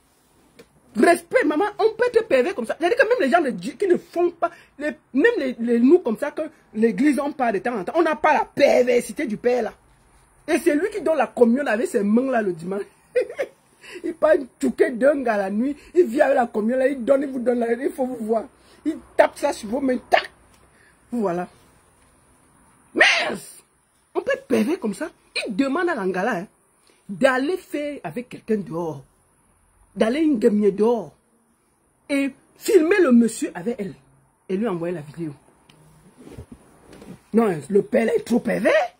Respect, maman. On peut être pervers comme ça. C'est-à-dire que même les gens de Dieu qui ne font pas, même les nous comme ça, que l'église on parle de temps en temps, on n'a pas la perversité du père là. Et c'est lui qui donne la communion avec ses mains là le dimanche. Il part touquer d'un gars la nuit, il vient avec la communion là, il donne, il vous donne là, il faut vous voir. Il tape ça sur vos mains, tac. Voilà. Merde! On peut être pervers comme ça. Il demande à l'angala hein, d'aller faire avec quelqu'un dehors. D'aller une demi dehors. Et filmer le monsieur avec elle. Et lui envoyer la vidéo. Non, le père est trop pervers.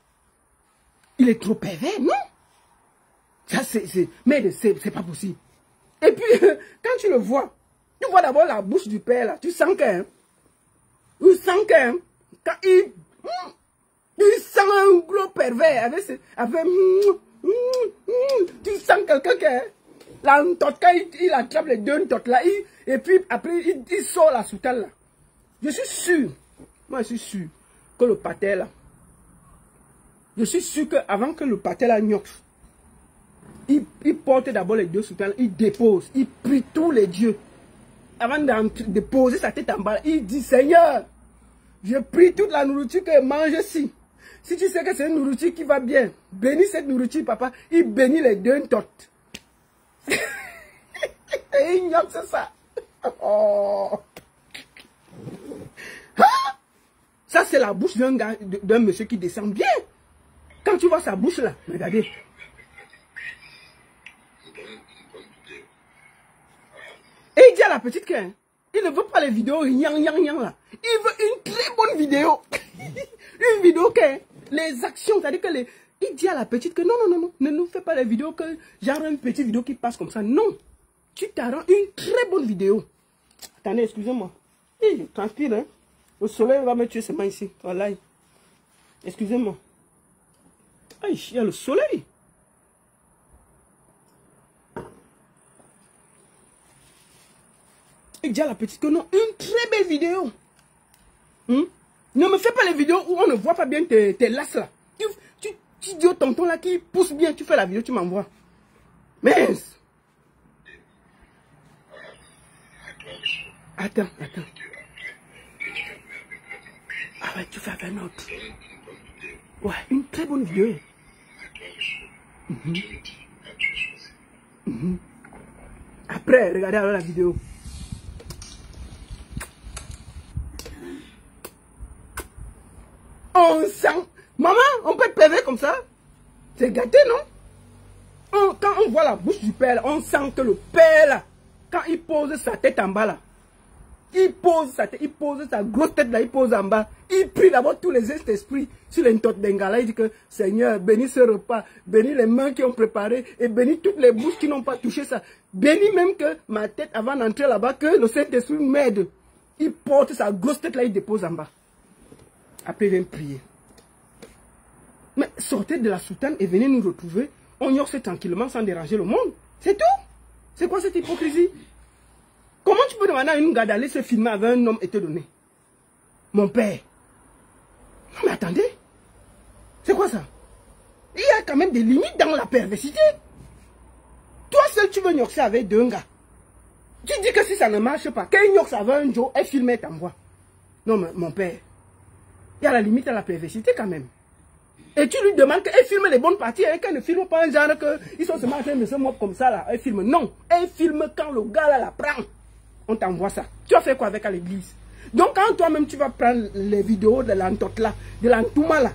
Il est trop pervers, non? Ça, mais c'est pas possible. Et puis, quand tu le vois, tu vois d'abord la bouche du père, là. Tu sens qu'un... quand il sent un gros pervers. Tu sens quelqu'un qui... Là, quand il attrape les 2 ntotes là, et puis après, il sort la soutane là. Je suis sûr, moi je suis sûr que le pater là, je suis sûr qu'avant que le pater là gnoque, il porte d'abord les 2 soutanes, il dépose, il prie tous les dieux. Avant de poser sa tête en bas, il dit Seigneur, je prie toute la nourriture que je mange ici. Si tu sais que c'est une nourriture qui va bien, bénis cette nourriture, papa. Il bénit les 2 ntotes. Et il gnoque, c'est ça. Oh. Ah! Ça, c'est la bouche d'un monsieur qui descend bien. Quand tu vois sa bouche là, regardez. Et il dit à la petite qu'il ne veut pas les vidéos là. Il veut une très bonne vidéo. Une vidéo que les actions, c'est-à-dire que il dit à la petite que non, ne nous fais pas les vidéos que genre une petite vidéo qui passe comme ça. Non, tu t'arranges une très bonne vidéo. Attendez, excusez-moi. Je transpire, hein. Le soleil va me tuer seulement ici. Voilà. Excusez-moi. Aïe, il y a le soleil. Il dit à la petite que non, une très belle vidéo. Ne me fais pas les vidéos où on ne voit pas bien tes lasses là. Tu dis au tonton là qui pousse bien, tu fais la vidéo, tu m'envoies. Mais... Attends. Ah ouais, tu fais avec un autre. Ouais, une très bonne vidéo. Après, regardez alors la vidéo. On sent... Maman, on peut être pervers comme ça? C'est gâté, non? Quand on voit la bouche du père, on sent que le père, là, quand il pose sa tête en bas, là, il pose sa tête, il pose sa grosse tête, là, il pose en bas. Il prie d'abord tous les esprits sur les ntotes d'Engala. Il dit que, Seigneur, bénis ce repas, bénis les mains qui ont préparé, et bénis toutes les bouches qui n'ont pas touché ça. Bénis même que ma tête, avant d'entrer là-bas, que le Saint-Esprit m'aide. Il porte sa grosse tête, là, il dépose en bas. Après, il vient prier. Mais sortez de la soutane et venez nous retrouver. On yorce tranquillement sans déranger le monde. C'est tout. C'est quoi cette hypocrisie? Comment tu peux demander à une gars d'aller se filmer avec un homme et te donner? Mon père. Non mais attendez. C'est quoi ça? Il y a quand même des limites dans la perversité. Toi seul tu veux yorcer avec deux gars. Tu dis que si ça ne marche pas, qu'un yorce avec un Joe et filme et t'envoie. Non mais mon père. Il y a la limite à la perversité quand même. Et tu lui demandes qu'elle filme les bonnes parties et qu'elle ne filme pas un genre qu'ils sont seulement en train de se moquer comme ça là. Elle filme. Non. Elle filme quand le gars là la prend. On t'envoie ça. Tu as fait quoi avec à l'église? Donc quand toi-même tu vas prendre les vidéos de l'entote là, de l'entouma là,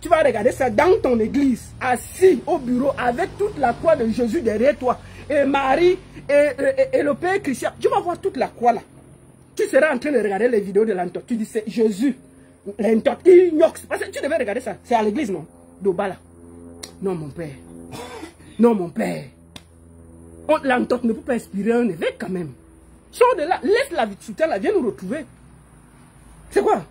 tu vas regarder ça dans ton église, assis au bureau avec toute la croix de Jésus derrière toi. Et Marie et le Père Christian. Tu vas voir toute la croix là. Tu seras en train de regarder les vidéos de l'entote. Tu dis c'est Jésus. L'entote, inox. Parce que tu devais regarder ça. C'est à l'église, non? Dobala. Non, mon père. Non, mon père. L'entote ne peut pas inspirer un évêque quand même. Sors de là. Laisse la vie de soutien là. Viens nous retrouver. C'est quoi?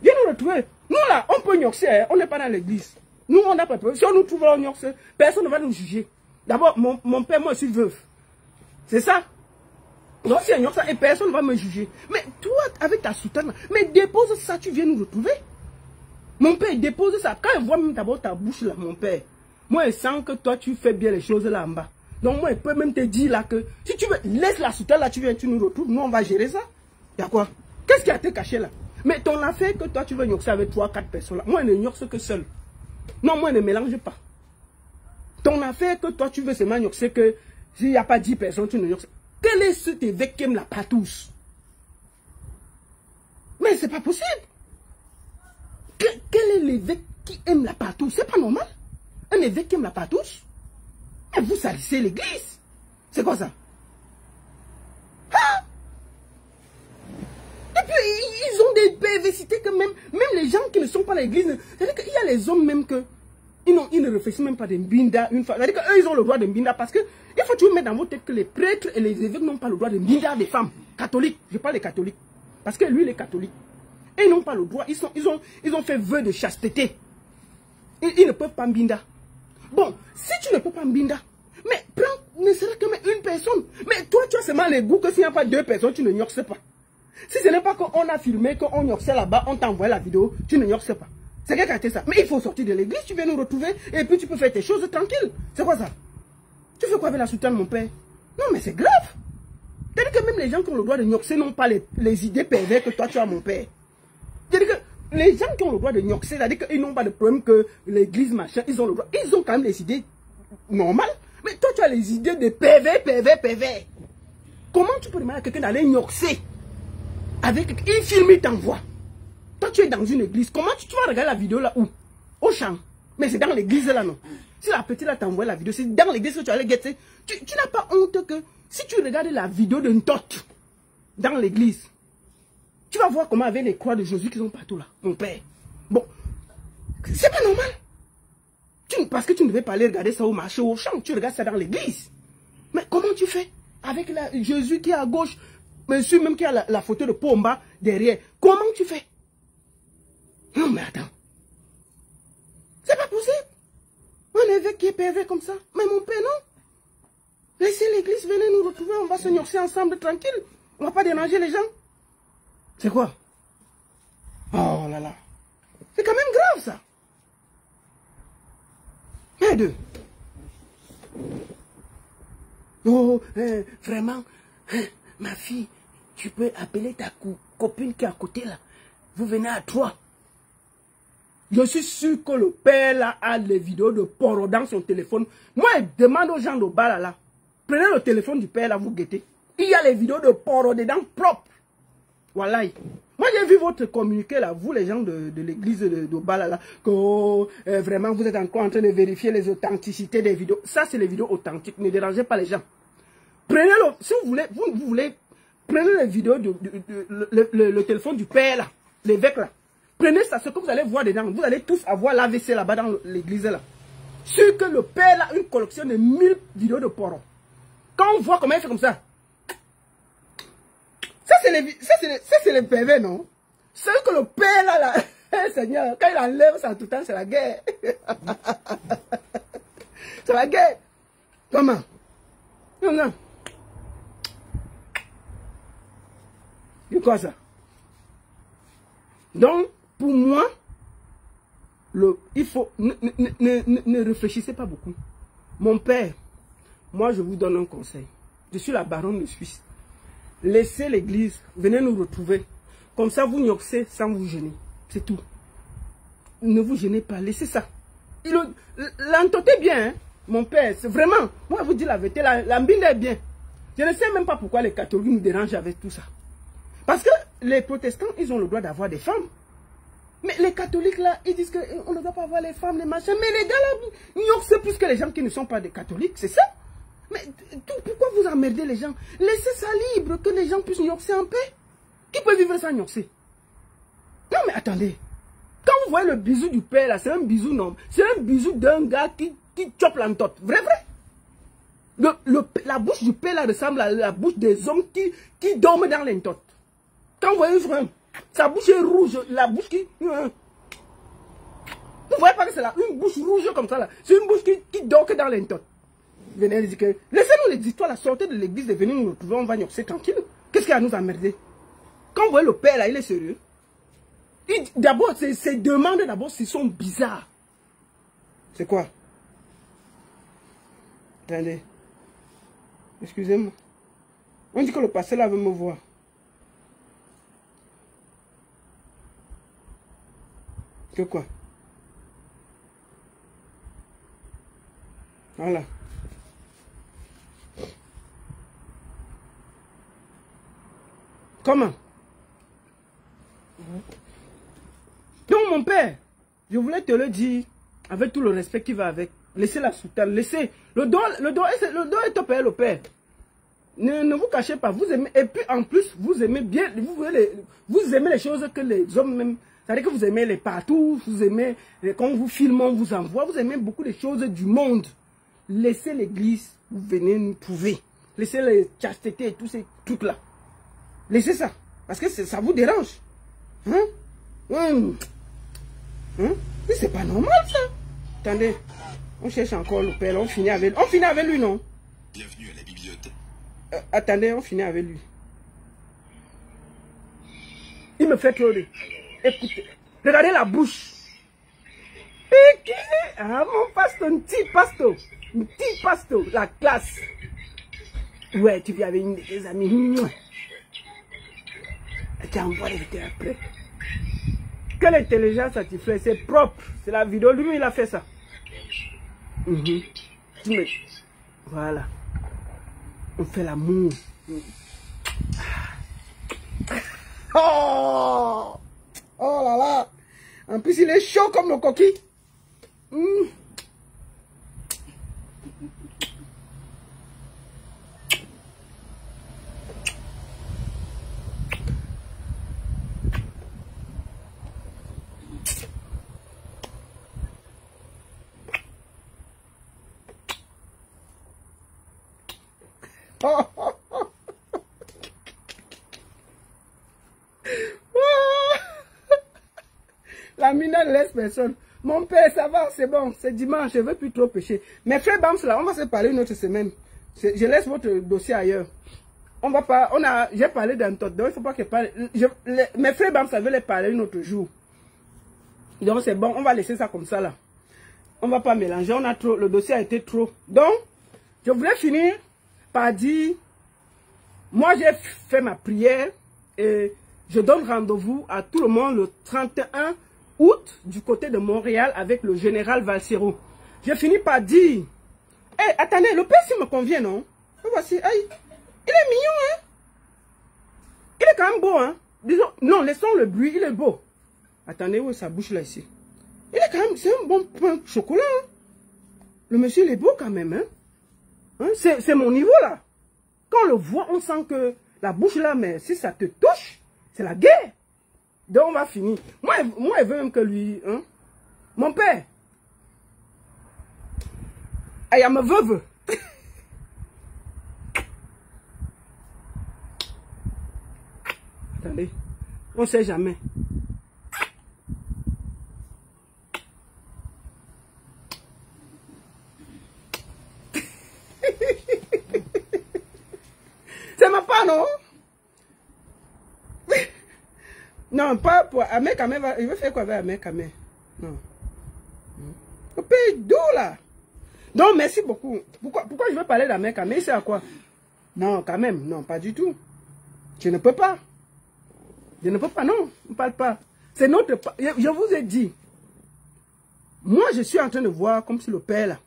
Viens nous retrouver. Nous là, on peut gnoxer. Hein? On n'est pas dans l'église. Nous, on n'a pas peur. Si on nous trouve en gnoxer, personne ne va nous juger. D'abord, mon père, moi, je suis veuve. C'est ça? Donc c'est un ça et personne ne va me juger. Mais toi, avec ta soutane, mais dépose ça, tu viens nous retrouver. Mon père, dépose ça. Quand il voit même d'abord ta bouche là, mon père, moi, je sens que toi, tu fais bien les choses là en bas. Donc moi, je peux même te dire là que, si tu veux, laisse la soutane là, tu viens, tu nous retrouves, nous, on va gérer ça. Y a quoi? Qu'est-ce qui a été caché là? Mais ton affaire que toi, tu veux gnoxer avec 3-4 personnes là, moi, je ne gnoxe que seul. Non, moi, je ne mélange pas. Ton affaire que toi, tu veux seulement gnoxer que, s'il n'y a pas 10 personnes, tu ne gnoxes. Quel est cet évêque qui aime la patouche? Mais c'est pas possible. Quel est l'évêque qui aime la patouche? C'est pas normal. Un évêque qui aime la patouche? Mais vous salissez l'église. C'est quoi ça? Ah! Et puis ils ont des perversités que même les gens qui ne sont pas à l'église. C'est-à-dire qu'il y a les hommes même que ils ne réfléchissent même pas de mbinda une fois. C'est-à-dire qu'eux ils ont le droit de mbinda parce que il faut toujours mettre dans votre tête que les prêtres et les évêques n'ont pas le droit de mbinda des femmes catholiques. Je parle des catholiques. Parce que lui, il est catholique. Et ils n'ont pas le droit. Ils ont fait vœu de chasteté. Ils ne peuvent pas mbinda. Bon, si tu ne peux pas mbinda, mais prends ne serait-ce que une personne. Mais toi, tu as seulement les goûts que s'il n'y a pas 2 personnes, tu ne gnoxes pas. Si ce n'est pas qu'on a filmé, qu'on gnoxait là-bas, on t'a envoyé la vidéo, tu ne gnoxes pas. C'est quelqu'un qui a fait ça. Mais il faut sortir de l'église, tu viens nous retrouver et puis tu peux faire tes choses tranquilles. C'est quoi ça? Tu fais quoi avec la soutane, mon père? Non, mais c'est grave. C'est-à-dire que même les gens qui ont le droit de gnoxer n'ont pas les idées perverses que toi tu as, mon père. C'est-à-dire que les gens qui ont le droit de gnoxer, c'est-à-dire qu'ils n'ont pas de problème que l'église, machin, ils ont le droit. Ils ont quand même les idées normales. Mais toi, tu as les idées de pervers. Comment tu peux demander à quelqu'un d'aller gnoxer avec il filme, il t'envoie. Toi, tu es dans une église. Comment tu vas regarder la vidéo là où? Au champ. Mais c'est dans l'église là, non? Si la petite là t'envoie la vidéo, c'est dans l'église que tu allais guetter. Tu n'as pas honte que si tu regardes la vidéo d'une tote dans l'église, tu vas voir comment avec les croix de Jésus qui sont partout là, mon père. Bon, c'est pas normal. Parce que tu ne devais pas aller regarder ça au marché ou au champ, tu regardes ça dans l'église. Mais comment tu fais avec Jésus qui est à gauche, monsieur même qui a la photo de Pomba derrière? Comment tu fais? Non mais attends. C'est pas possible. Un évêque qui est pervers comme ça. Mais mon père, non. Laissez l'église, venez nous retrouver, on va se gnoxer ensemble tranquille. On ne va pas déranger les gens. C'est quoi? Oh là là. C'est quand même grave ça. Merde. Oh, vraiment, ma fille, tu peux appeler ta copine qui est à côté là. Vous venez à 3. Je suis sûr que le père là a les vidéos de porno dans son téléphone. Moi, je demande aux gens de bas là. Prenez le téléphone du père là, vous guettez. Il y a les vidéos de porno dedans propres. Voilà. Moi, j'ai vu votre communiqué là, vous les gens de l'église de Bala là, que vraiment vous êtes encore en train de vérifier les authenticités des vidéos. Ça, c'est les vidéos authentiques. Ne dérangez pas les gens. Prenez-le, si vous voulez, prenez les vidéos le téléphone du père là, l'évêque là. Prenez ça, ce que vous allez voir dedans. Vous allez tous avoir l'AVC là-bas dans l'église là. Sûr que le père a une collection de 1000 vidéos de porno. Quand on voit comment il fait comme ça. Ça c'est les pervers, non? C'est que le père là, Seigneur, quand il enlève ça tout le temps, c'est la guerre. C'est la guerre. Comment? Non, non. C'est quoi ça? Donc, pour moi, il faut... Ne réfléchissez pas beaucoup. Mon père, moi je vous donne un conseil. Je suis la baronne de Suisse. Laissez l'église, venez nous retrouver. Comme ça, vous nioxez sans vous gêner. C'est tout. Ne vous gênez pas, laissez ça. L'entendez bien, hein? Mon père, c'est vraiment... Moi, je vous dis la vérité, la mbinde est bien. Je ne sais même pas pourquoi les catholiques nous dérangent avec tout ça. Parce que les protestants, ils ont le droit d'avoir des femmes. Mais les catholiques, là, ils disent qu'on ne doit pas avoir les femmes, les machins. Mais les gars, là, nioxent plus que les gens qui ne sont pas des catholiques, c'est ça? Mais pourquoi vous emmerdez les gens? Laissez ça libre, que les gens puissent nioxer en paix. Qui peut vivre sans nioxer? Non, mais attendez. Quand vous voyez le bisou du père, là, c'est un bisou, non. C'est un bisou d'un gars qui chope l'entote. Vrai, vrai. La bouche du père, là, ressemble à la bouche des hommes qui dorment dans l'entote. Quand vous voyez sa bouche est rouge, la bouche qui... Vous voyez pas que c'est une bouche rouge comme ça, là. C'est une bouche qui dort que dans l'entote. Venez dire que... Laissez-nous les histoires, la sortie de l'église, de venir nous retrouver, on va nioxer tranquille. Qu'est-ce qu'il y a à nous emmerder? Quand vous voyez le père, là, il est sérieux. D'abord, ces demandes, d'abord, ce sont bizarres. C'est quoi? Attendez. Excusez-moi. On dit que le pasteur là veut me voir. Que quoi? Voilà. Comment? Donc mon père, je voulais te le dire, avec tout le respect qui va avec, laissez la soutane, laissez, le dos est top, le père. Ne vous cachez pas, vous aimez, et puis en plus, vous aimez bien, vous aimez les choses que les hommes même, c'est-à-dire que vous aimez les partout, vous aimez, quand vous filmez, on vous envoie, vous aimez beaucoup les choses du monde. Laissez l'église, vous venez nous trouver. Laissez les chastetés et tous ces trucs-là. Laissez ça, parce que ça vous dérange. Hein? C'est pas normal ça. Attendez, on cherche encore le père, on finit avec lui, non? Bienvenue à la bibliothèque. Attendez, on finit avec lui. Il me fait trop rire. Écoutez, regardez la bouche. Ah mon pasteur, un petit pasteur, la classe. Ouais, tu viens avec une de tes amis. Tu envoies les vidéos après. Quelle intelligence ça te fait? C'est propre. C'est la vidéo. Lui, il a fait ça. Voilà. On fait l'amour. Oh! Oh là là! En plus, il est chaud comme le coquille. La mine ne laisse personne. Mon père, ça va, c'est bon, c'est dimanche, je ne veux plus trop pécher. Mes frères Bams, là, on va se parler une autre semaine. Je laisse votre dossier ailleurs. On va pas, j'ai parlé d'un tot, donc il ne faut pas que parle. Mes frères Bams, ça veut les parler un autre jour. Donc c'est bon, on va laisser ça comme ça là. On ne va pas mélanger, on a trop, le dossier a été trop. Donc, je voulais finir par dire, moi j'ai fait ma prière et je donne rendez-vous à tout le monde le 31 août du côté de Montréal avec le général Valsero. Je finis par dire, hey, attendez, le père me convient, non? Voici, aïe, il est mignon, hein? Il est quand même beau, hein? Disons, non, laissons le bruit, il est beau. Attendez, où est sa bouche là ici? Il est quand même, c'est un bon pain chocolat, hein? Le monsieur, il est beau quand même, hein? C'est mon niveau là. Quand on le voit, on sent que la bouche là, mais si ça te touche, c'est la guerre. Donc on va finir. Moi, il veut même que lui, hein? Mon père. I am a veuve. Attendez, on ne sait jamais. Non, pas pour Ahmed Kamé. Il veut faire quoi avec Ahmed Kamé? Non. Le pays d'où là? Donc, merci beaucoup. Pourquoi je veux parler d'Ahmed Kamé? C'est à quoi? Non, quand même. Non, pas du tout. Je ne peux pas. Je ne peux pas, non. On ne parle pas. C'est notre... Je vous ai dit. Moi, je suis en train de voir comme si le père là.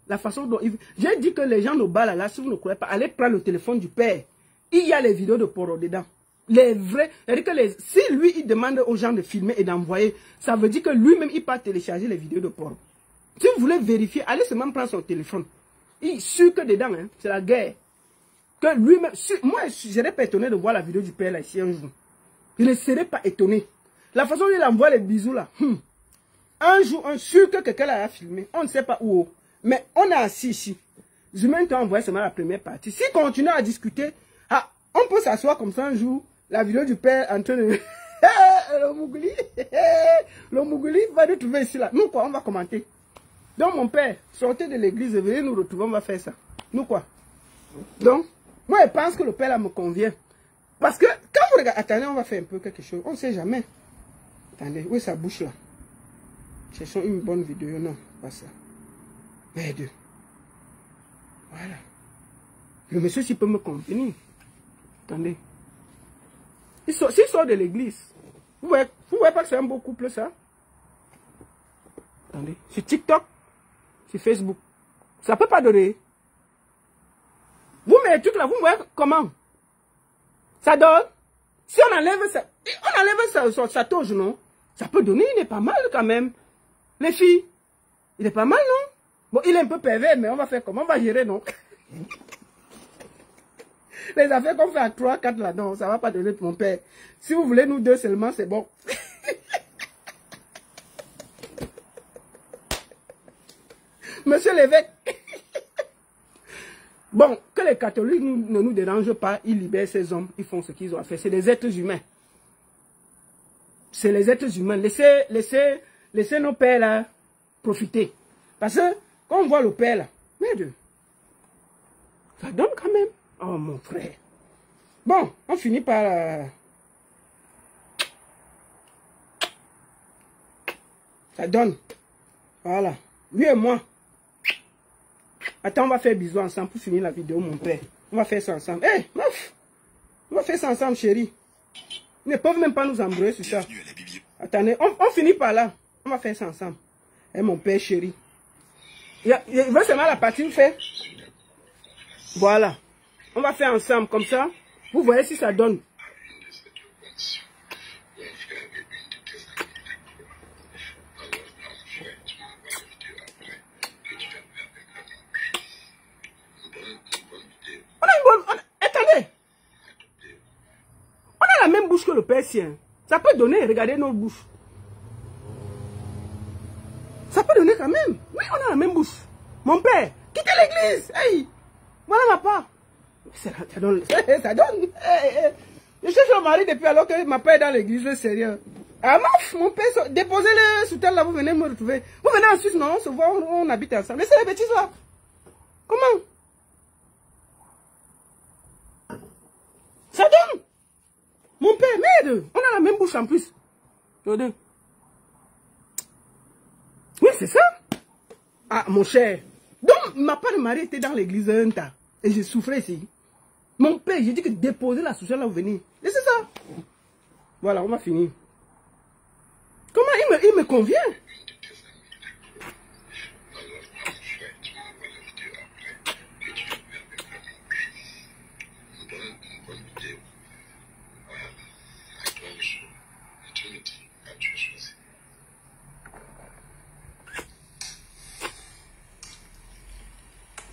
La façon dont... J'ai dit que les gens de bas là, si vous ne croyez pas, allez prendre le téléphone du père. Il y a les vidéos de porno dedans. Les vrais... C'est-à-dire que si lui, il demande aux gens de filmer et d'envoyer, ça veut dire que lui-même, il peut télécharger les vidéos de porno. Si vous voulez vérifier, allez seulement prendre son téléphone. Il sûr que dedans, hein, c'est la guerre. Que lui-même... Moi, je ne serais pas étonné de voir la vidéo du père là ici un jour. Je ne serais pas étonné. La façon dont il envoie les bisous là. Un jour, on est sûr que quelqu'un l'a filmé. On ne sait pas où. Mais on est assis ici. Je même t'ai envoyé seulement la première partie. Si on continue à discuter, on peut s'asseoir comme ça un jour. La vidéo du père en train de... le Mougouli va nous trouver ici là. Nous quoi, on va commenter. Donc mon père, sortez de l'église et venez nous retrouver, on va faire ça. Nous quoi. Donc, moi je pense que le père là me convient. Parce que quand vous regardez, attendez, on va faire un peu quelque chose. On ne sait jamais. Attendez, où est sa bouche là? Cherchons une bonne vidéo. Non, pas ça. Merde. Voilà. Le monsieur, s'il peut me convenir. Attendez. S'il sort de l'église. Vous voyez pas que c'est un beau couple ça? Attendez. Sur TikTok, sur Facebook. Ça peut pas donner. Vous mettez les trucs là, vous voyez comment? Ça donne. Si on enlève sa toge, non? Ça peut donner, il est pas mal quand même. Les filles, il est pas mal, non? Bon, il est un peu pervers, mais on va faire comment? On va gérer, non? Les affaires qu'on fait à 3, 4 là, non, ça va pas donner de mon père. Si vous voulez nous deux seulement, c'est bon. Monsieur l'évêque. Bon, que les catholiques ne nous dérangent pas, ils libèrent ces hommes, ils font ce qu'ils ont à faire. C'est des êtres humains. C'est les êtres humains. Laissez nos pères là profiter. Parce que quand on voit le père là, merde, ça donne quand même. Oh mon frère. Bon, on finit par... Ça donne. Voilà. Lui et moi. Attends, on va faire bisous ensemble pour finir la vidéo, mon père. On va faire ça ensemble. Hé, meuf! On va faire ça ensemble, chérie. Ils ne peuvent même pas nous embrouiller sur ça. Attendez, on finit par là. On va faire ça ensemble. Eh, mon père chéri. Il veut seulement la partie, vous faites. Voilà. On va faire ensemble comme ça. Vous voyez si ça donne. Attendez. On a la même bouche que le père sien. Ça peut donner, regardez nos bouches. Ça peut donner quand même. Oui, on a la même bouche. Mon père, quittez l'église. Hey, voilà ma part. Ça donne. Ça donne. Je cherche un mari depuis alors que ma père est dans l'église, c'est sérieux. Ah, mon père, déposez-le sous terre là, vous venez me retrouver. Vous venez en Suisse, non? On se voit, on habite ensemble. Laissez les bêtises là. Comment? Ça donne. Mon père, merde. On a la même bouche en plus. Regardez. Oui, c'est ça. Ah, mon cher. Donc, ma part de mari était dans l'église un tas. Et je souffrais ici. Mon père, j'ai dit que déposer la soucière là où venir. Et c'est ça. Voilà, on va finir. Comment il me convient?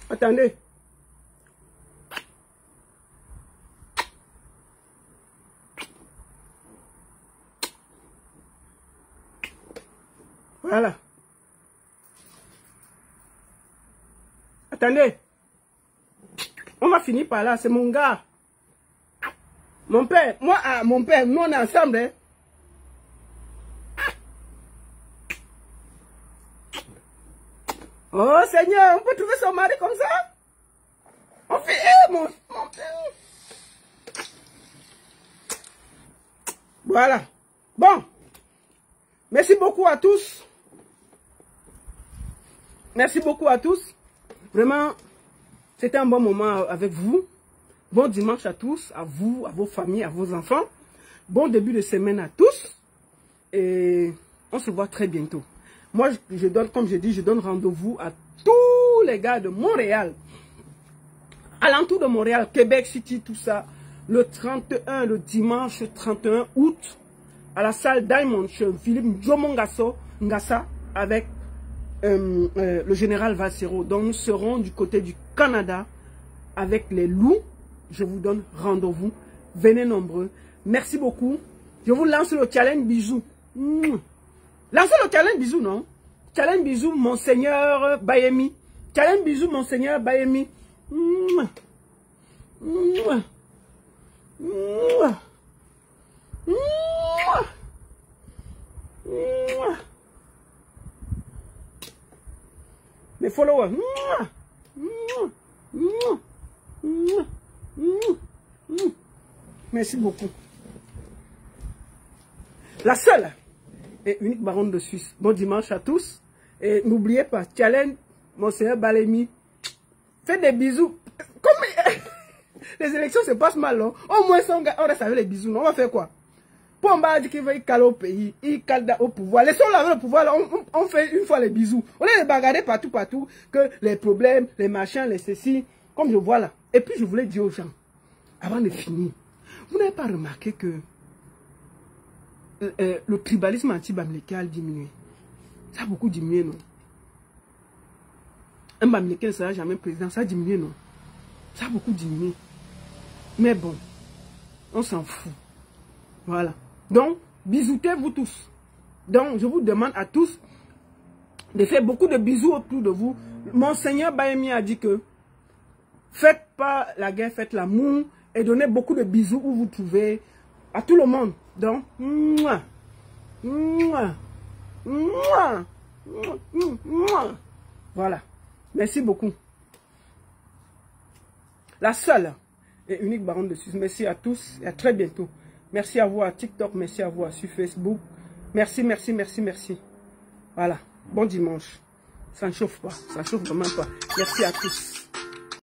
Attendez. Voilà. Attendez. On va finir par là. C'est mon gars. Mon père. Moi, mon père. Nous, on est ensemble. Hein. Oh Seigneur, on peut trouver son mari comme ça? On fait, mon père. Voilà. Bon. Merci beaucoup à tous. Merci beaucoup à tous. Vraiment, c'était un bon moment avec vous. Bon dimanche à tous, à vous, à vos familles, à vos enfants. Bon début de semaine à tous. Et on se voit très bientôt. Moi, je donne, comme je dis, je donne rendez-vous à tous les gars de Montréal. Alentour de Montréal, Québec City, tout ça. Le 31, le dimanche 31 août, à la salle Diamond, chez Philippe Djomongasso Ngassa, avec le général Valsero. Donc nous serons du côté du Canada avec les loups. Je vous donne rendez-vous. Venez nombreux. Merci beaucoup. Je vous lance le challenge bisous. Lancez le challenge bisous, non? Challenge bisous, Monseigneur Bayemi. Challenge bisous, Monseigneur Bayemi. Mes followers. Merci beaucoup. La seule et unique baronne de Suisse. Bon dimanche à tous. Et n'oubliez pas, challenge, Monseigneur Bayemi. Faites des bisous. Comme les élections se passent mal, non? Au moins, on reste avec les bisous, non? On va faire quoi? Pour on va dire qu'il va caler au pays, il cale au pouvoir. Laissons-le avec le pouvoir, là, on fait une fois les bisous. On les bagarrer partout, que les problèmes, les machins, les ceci, comme je vois là. Et puis, je voulais dire aux gens, avant de finir, vous n'avez pas remarqué que le tribalisme anti-bamileke a diminué? Ça a beaucoup diminué, non? Un bamileke ne sera jamais président, ça a diminué, non? Ça a beaucoup diminué. Mais bon, on s'en fout. Voilà. Donc, bisoutez-vous tous. Donc, je vous demande à tous de faire beaucoup de bisous autour de vous. Monseigneur Bayemi a dit que faites pas la guerre, faites l'amour et donnez beaucoup de bisous où vous trouvez à tout le monde. Donc, mouah, mouah, mouah, mouah. Voilà. Merci beaucoup. La seule et unique baronne de Suisse. Merci à tous et à très bientôt. Merci à vous à TikTok, merci à vous sur Facebook. Merci, merci, merci, merci. Voilà. Bon dimanche. Ça ne chauffe pas. Ça ne chauffe vraiment pas. Merci à tous.